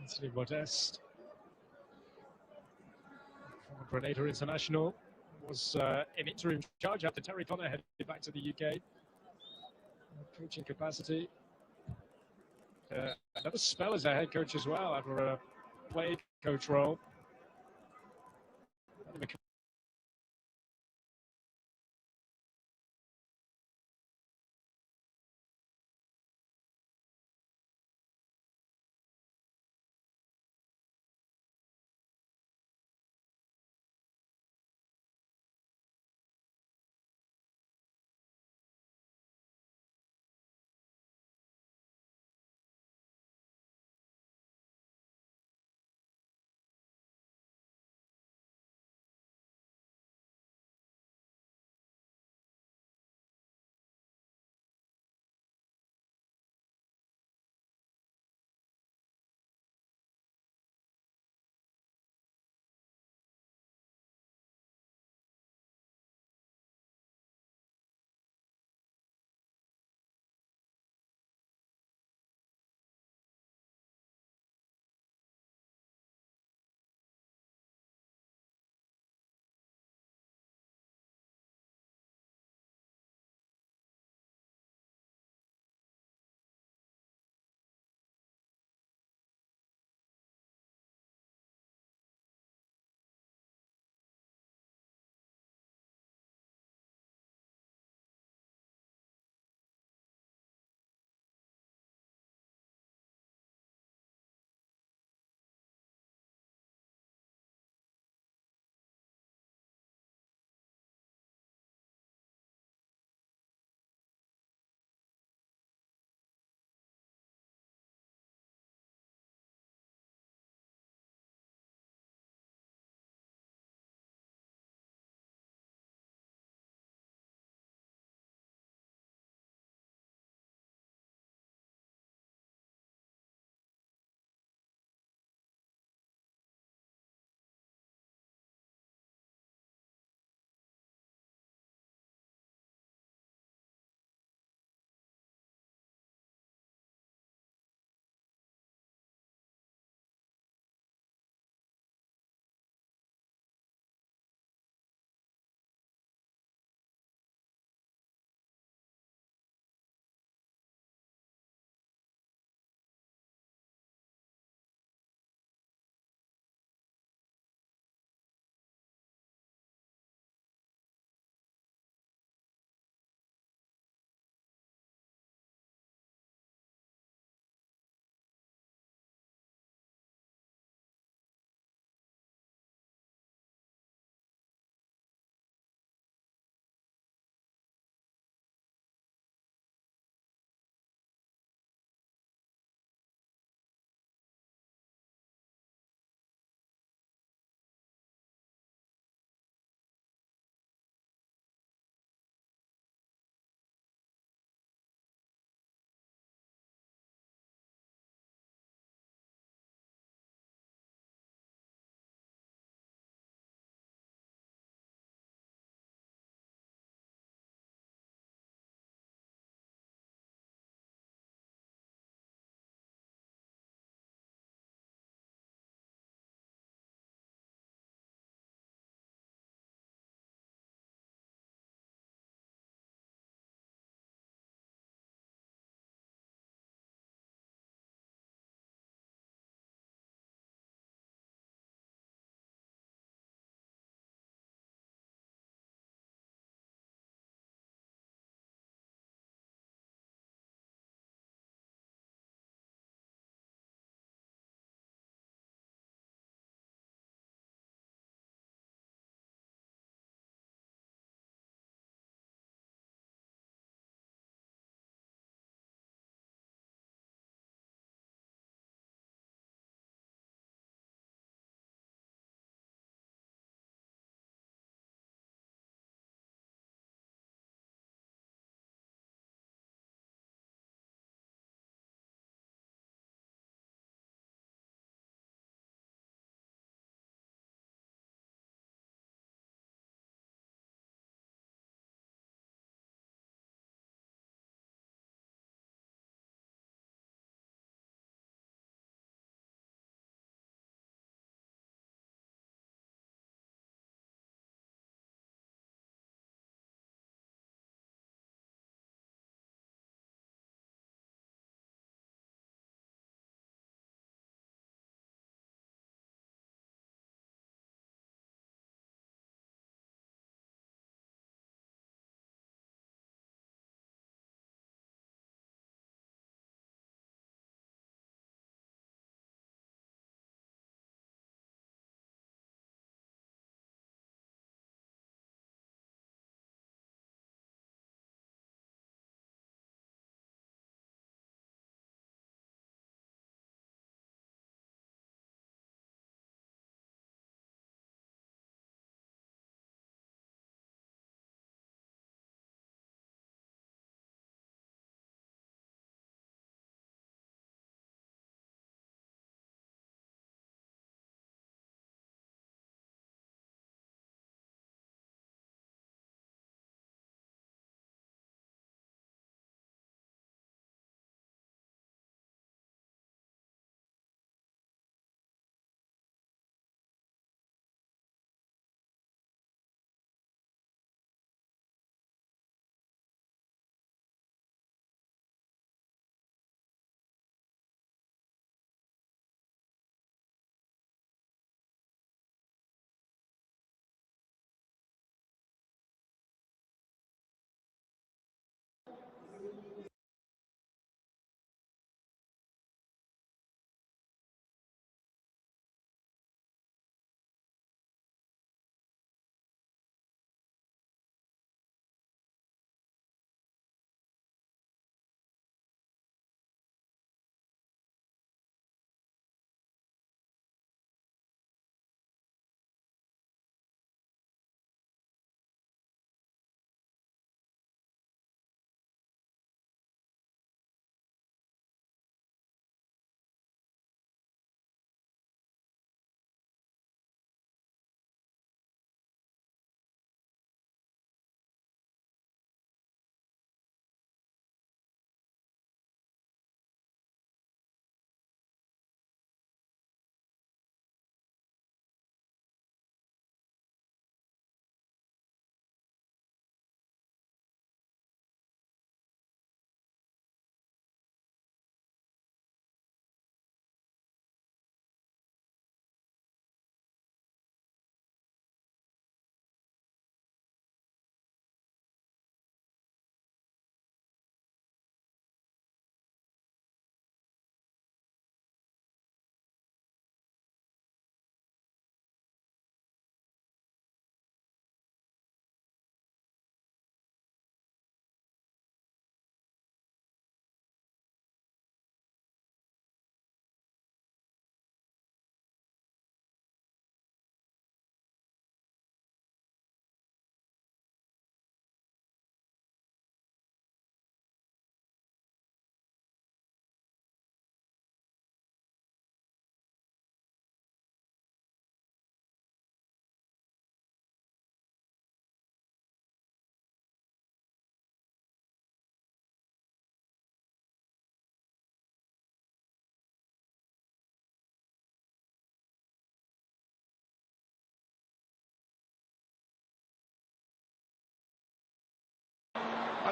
Anthony Modeste, former Grenada international, was in interim charge after Terry Connor headed back to the UK. Coaching capacity. Another spell as a head coach as well, after a play coach role.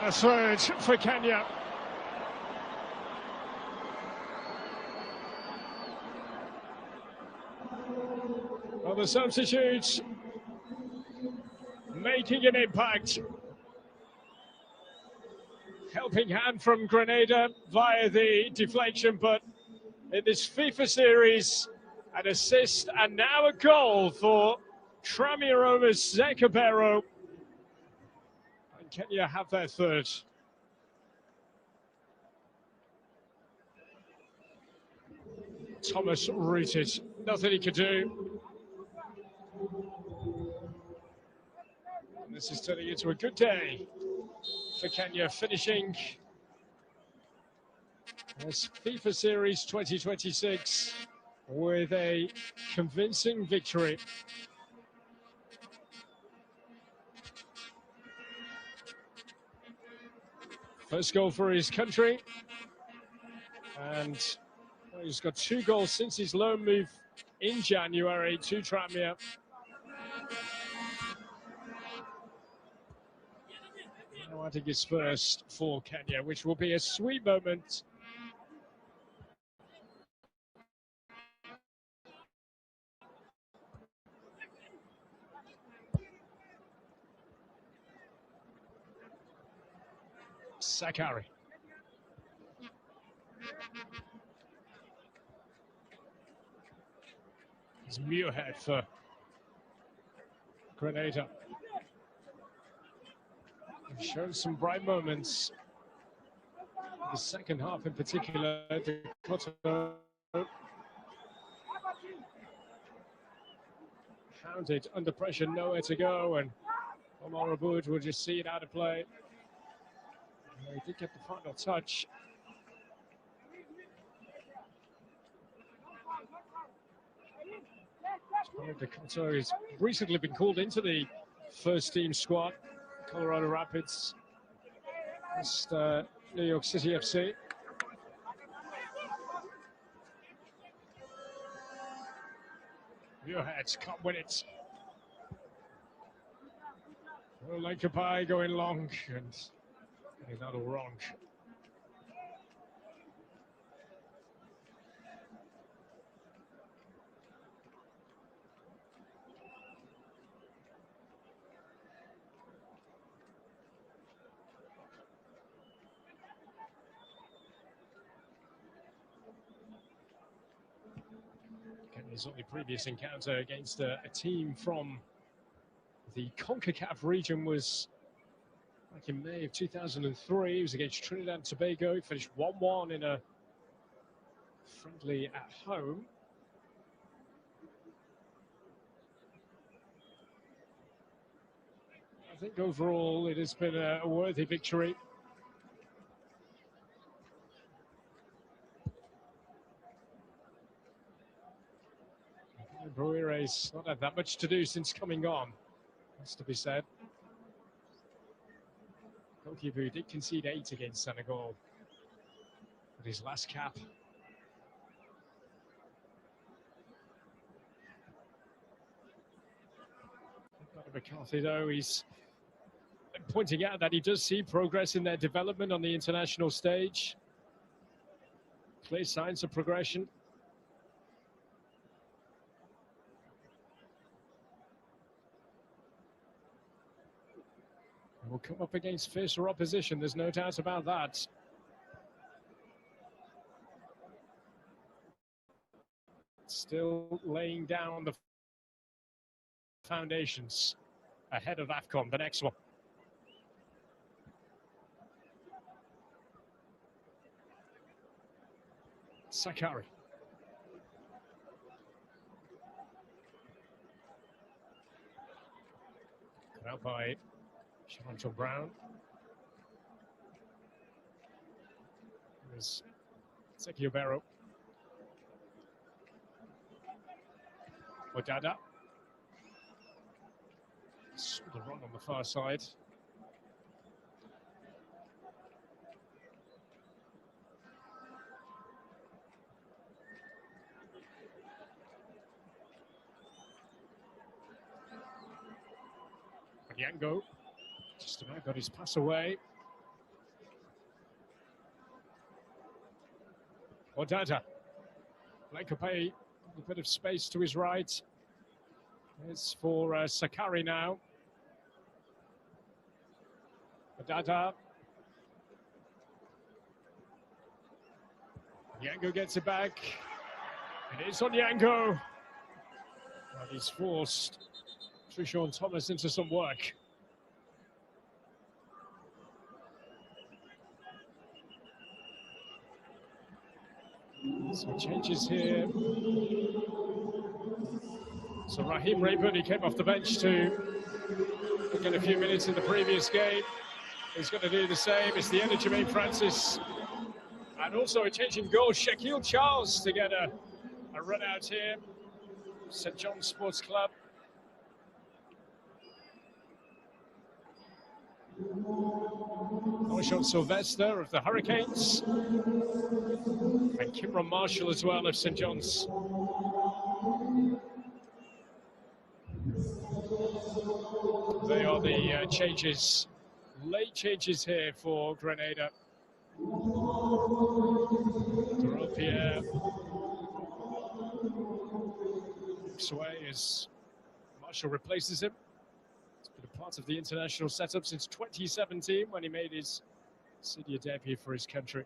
And a third for Kenya. Well, the substitutes making an impact. Helping hand from Grenada via the deflection, but in this FIFA series, an assist and now a goal for Tramiromas Zekabero. And Kenya have their third. Thomas rooted, nothing he could do. And this is turning into a good day for Kenya, finishing this FIFA Series 2026 with a convincing victory. First goal for his country, and he's got 2 goals since his loan move in January to Tranmere. Now I think it's first for Kenya, which will be a sweet moment. Sakari. It's Muirhead for Grenada. They've shown some bright moments. The second half in particular, the hounded under pressure, nowhere to go, and Omar Aboud will just see it out of play. He did get the final touch. Dakota has recently been called into the first team squad. Colorado Rapids, New York City FC. Muirhead can't win it. Lankapai going long and getting that all wrong. Kenya's only previous encounter against a team from the CONCACAF region was back in May of 2003. It was against Trinidad and Tobago. It finished 1-1 in a friendly at home. I think overall it has been a worthy victory. Bruire's not had that much to do since coming on, has to be said. Goalkeeper did concede 8 against Senegal with his last cap. McCarthy, though, he's pointing out that he does see progress in their development on the international stage. Clear signs of progression. Will come up against fiercer opposition, there's no doubt about that. Still laying down the foundations ahead of AFCON, the next one. Sakari. Out by Chantal Brown. There's Zekabero. Odada. The run on the far side. Yango just about got his pass away. Odada. Lekape, a bit of space to his right. It's for Sakari now. Odada. Yango gets it back. It is on Yango. But he's forced Trishawn Thomas into some work. So changes here. So Raheem Rayburn, he came off the bench to get a few minutes in the previous game. He's going to do the same. It's the end of Jermaine Francis. And also a change in goal. Shaquille Charles to get a run out here. St. John's Sports Club. Oshon Sylvester of the Hurricanes. And Kimron Marshall as well of St. John's. They are the changes, late changes here for Grenada. Pierre Sway as Marshall replaces him. It's been a part of the international setup since 2017 when he made his senior debut for his country.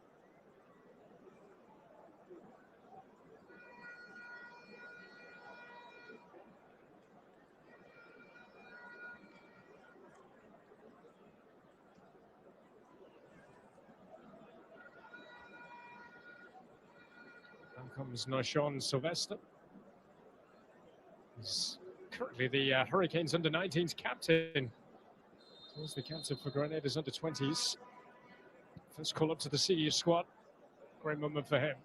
Comes Oshon Sylvester. He's currently the Hurricanes under-19s captain. He's the captain for Grenada's under-20s. First call up to the senior squad. Great moment for him.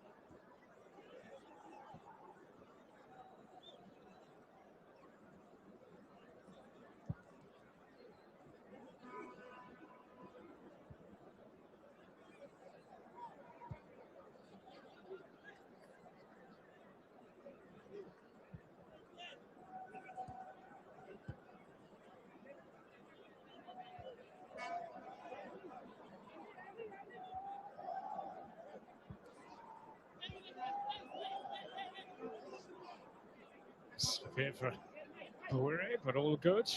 Here for Bouire, but all good.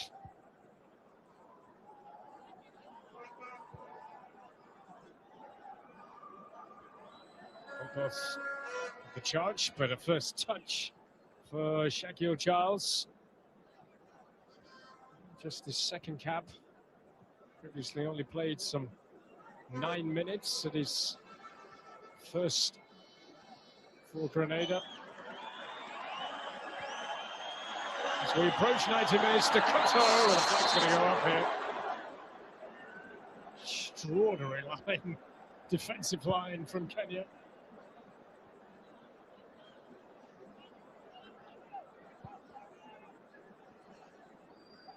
Almost the charge, but a first touch for Shaquille Charles. Just his second cap. Previously only played some 9 minutes at his first for Grenada. As we approach 90 minutes, Dakota, the flag's going to go up here. Extraordinary line, defensive line from Kenya.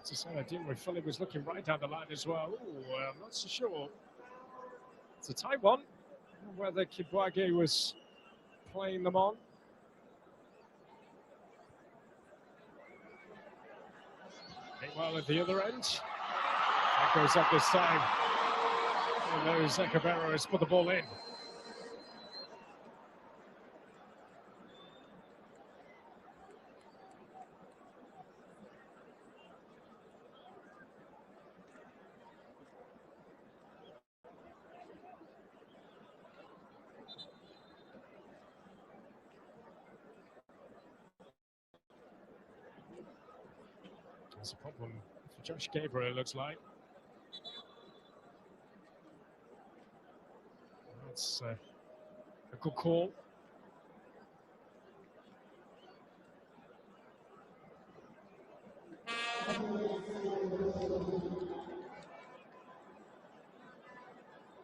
To say, Dinwiddie Philip was looking right down the line as well. Ooh, I'm not so sure. It's a tight one, whether Kibwage was playing them on. Well, at the other end, that goes up this time. And there's Zekabero has put the ball in. That's a problem for Josh Gabriel, it looks like. That's a good call.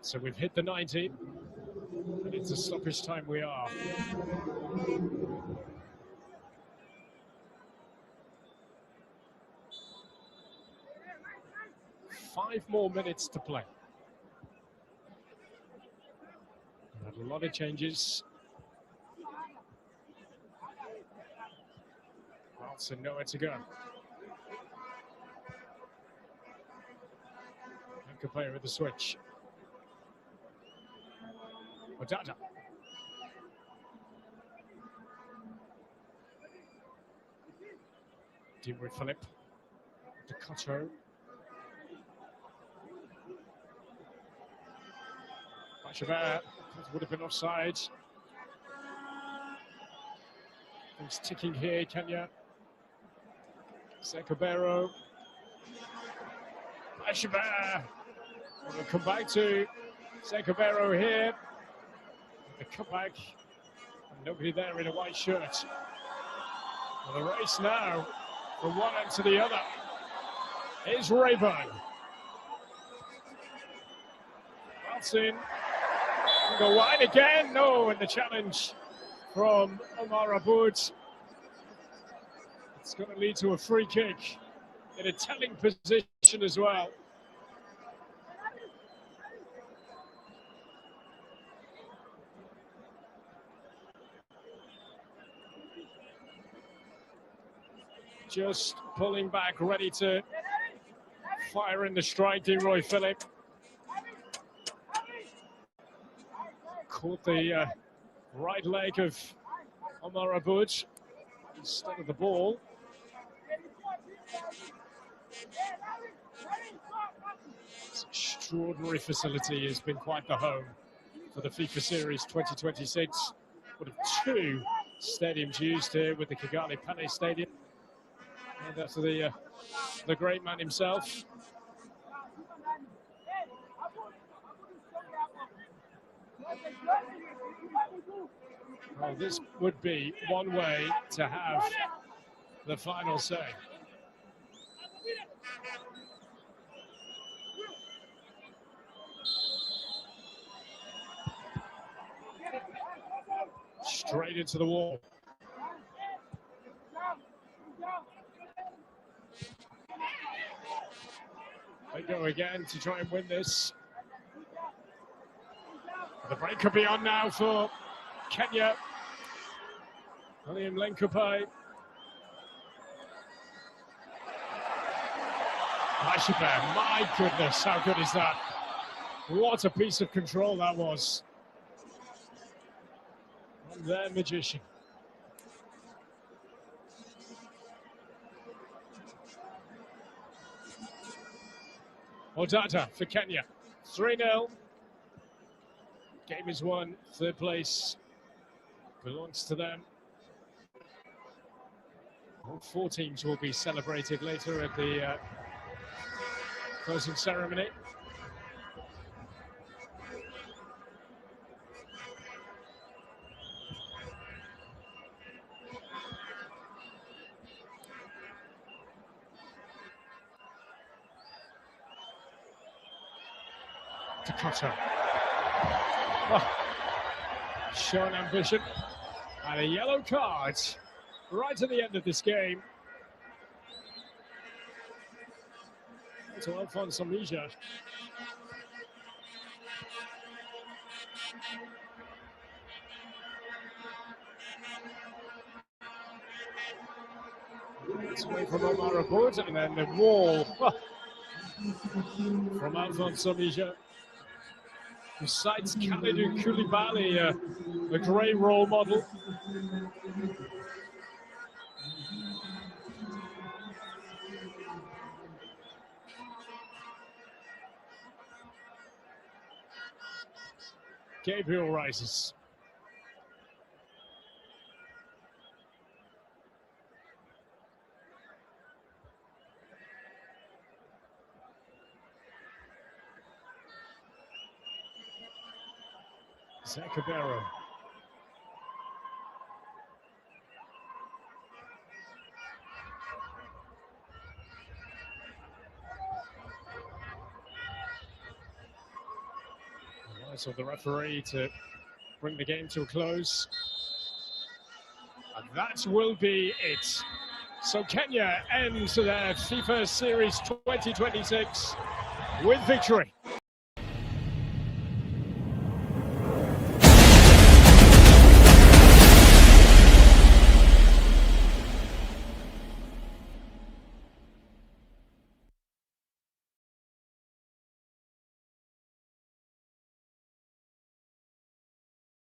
So we've hit the 90, and it's a stoppage time we are. 5 more minutes to play. Had a lot of changes. Wilson nowhere to go. Good player with the switch. Odada. Deal with Philip. The cutter. Fixture would have been offside. Things ticking here, Kenya. Sekabero. Fixture. We'll come back to Sekabero here. The cutback. Nobody there in a white shirt. Well, the race now from one end to the other is Rayburn. Wilson can go wide again. No, and the challenge from Omar Aboud. It's going to lead to a free kick in a telling position as well. Just pulling back, ready to fire in the striking, Roy Philip. Caught the right leg of Omar Aboud instead of the ball. This extraordinary facility has been quite the home for the FIFA Series 2026. One of two stadiums used here with the Kigali Pele Stadium. And after the great man himself. Well, this would be one way to have the final say. Straight into the wall. They go again to try and win this. The break could be on now for Kenya. William Lenkupai. Aishiba, my goodness, how good is that? What a piece of control that was. And their magician. Odata for Kenya, 3-0. Game is won, third place belongs to them. All four teams will be celebrated later at the closing ceremony. To Cotter. Oh, showing ambition. And a yellow card right at the end of this game. To Alfonso Mija. It's away from Omar Aboud, and then the wall from Alfonso Mija. Besides Kalidou Koulibaly, a great role model. Gabriel rises. Sekabero. Nice of the referee to bring the game to a close. And that will be it. So Kenya ends their FIFA Series 2026 with victory.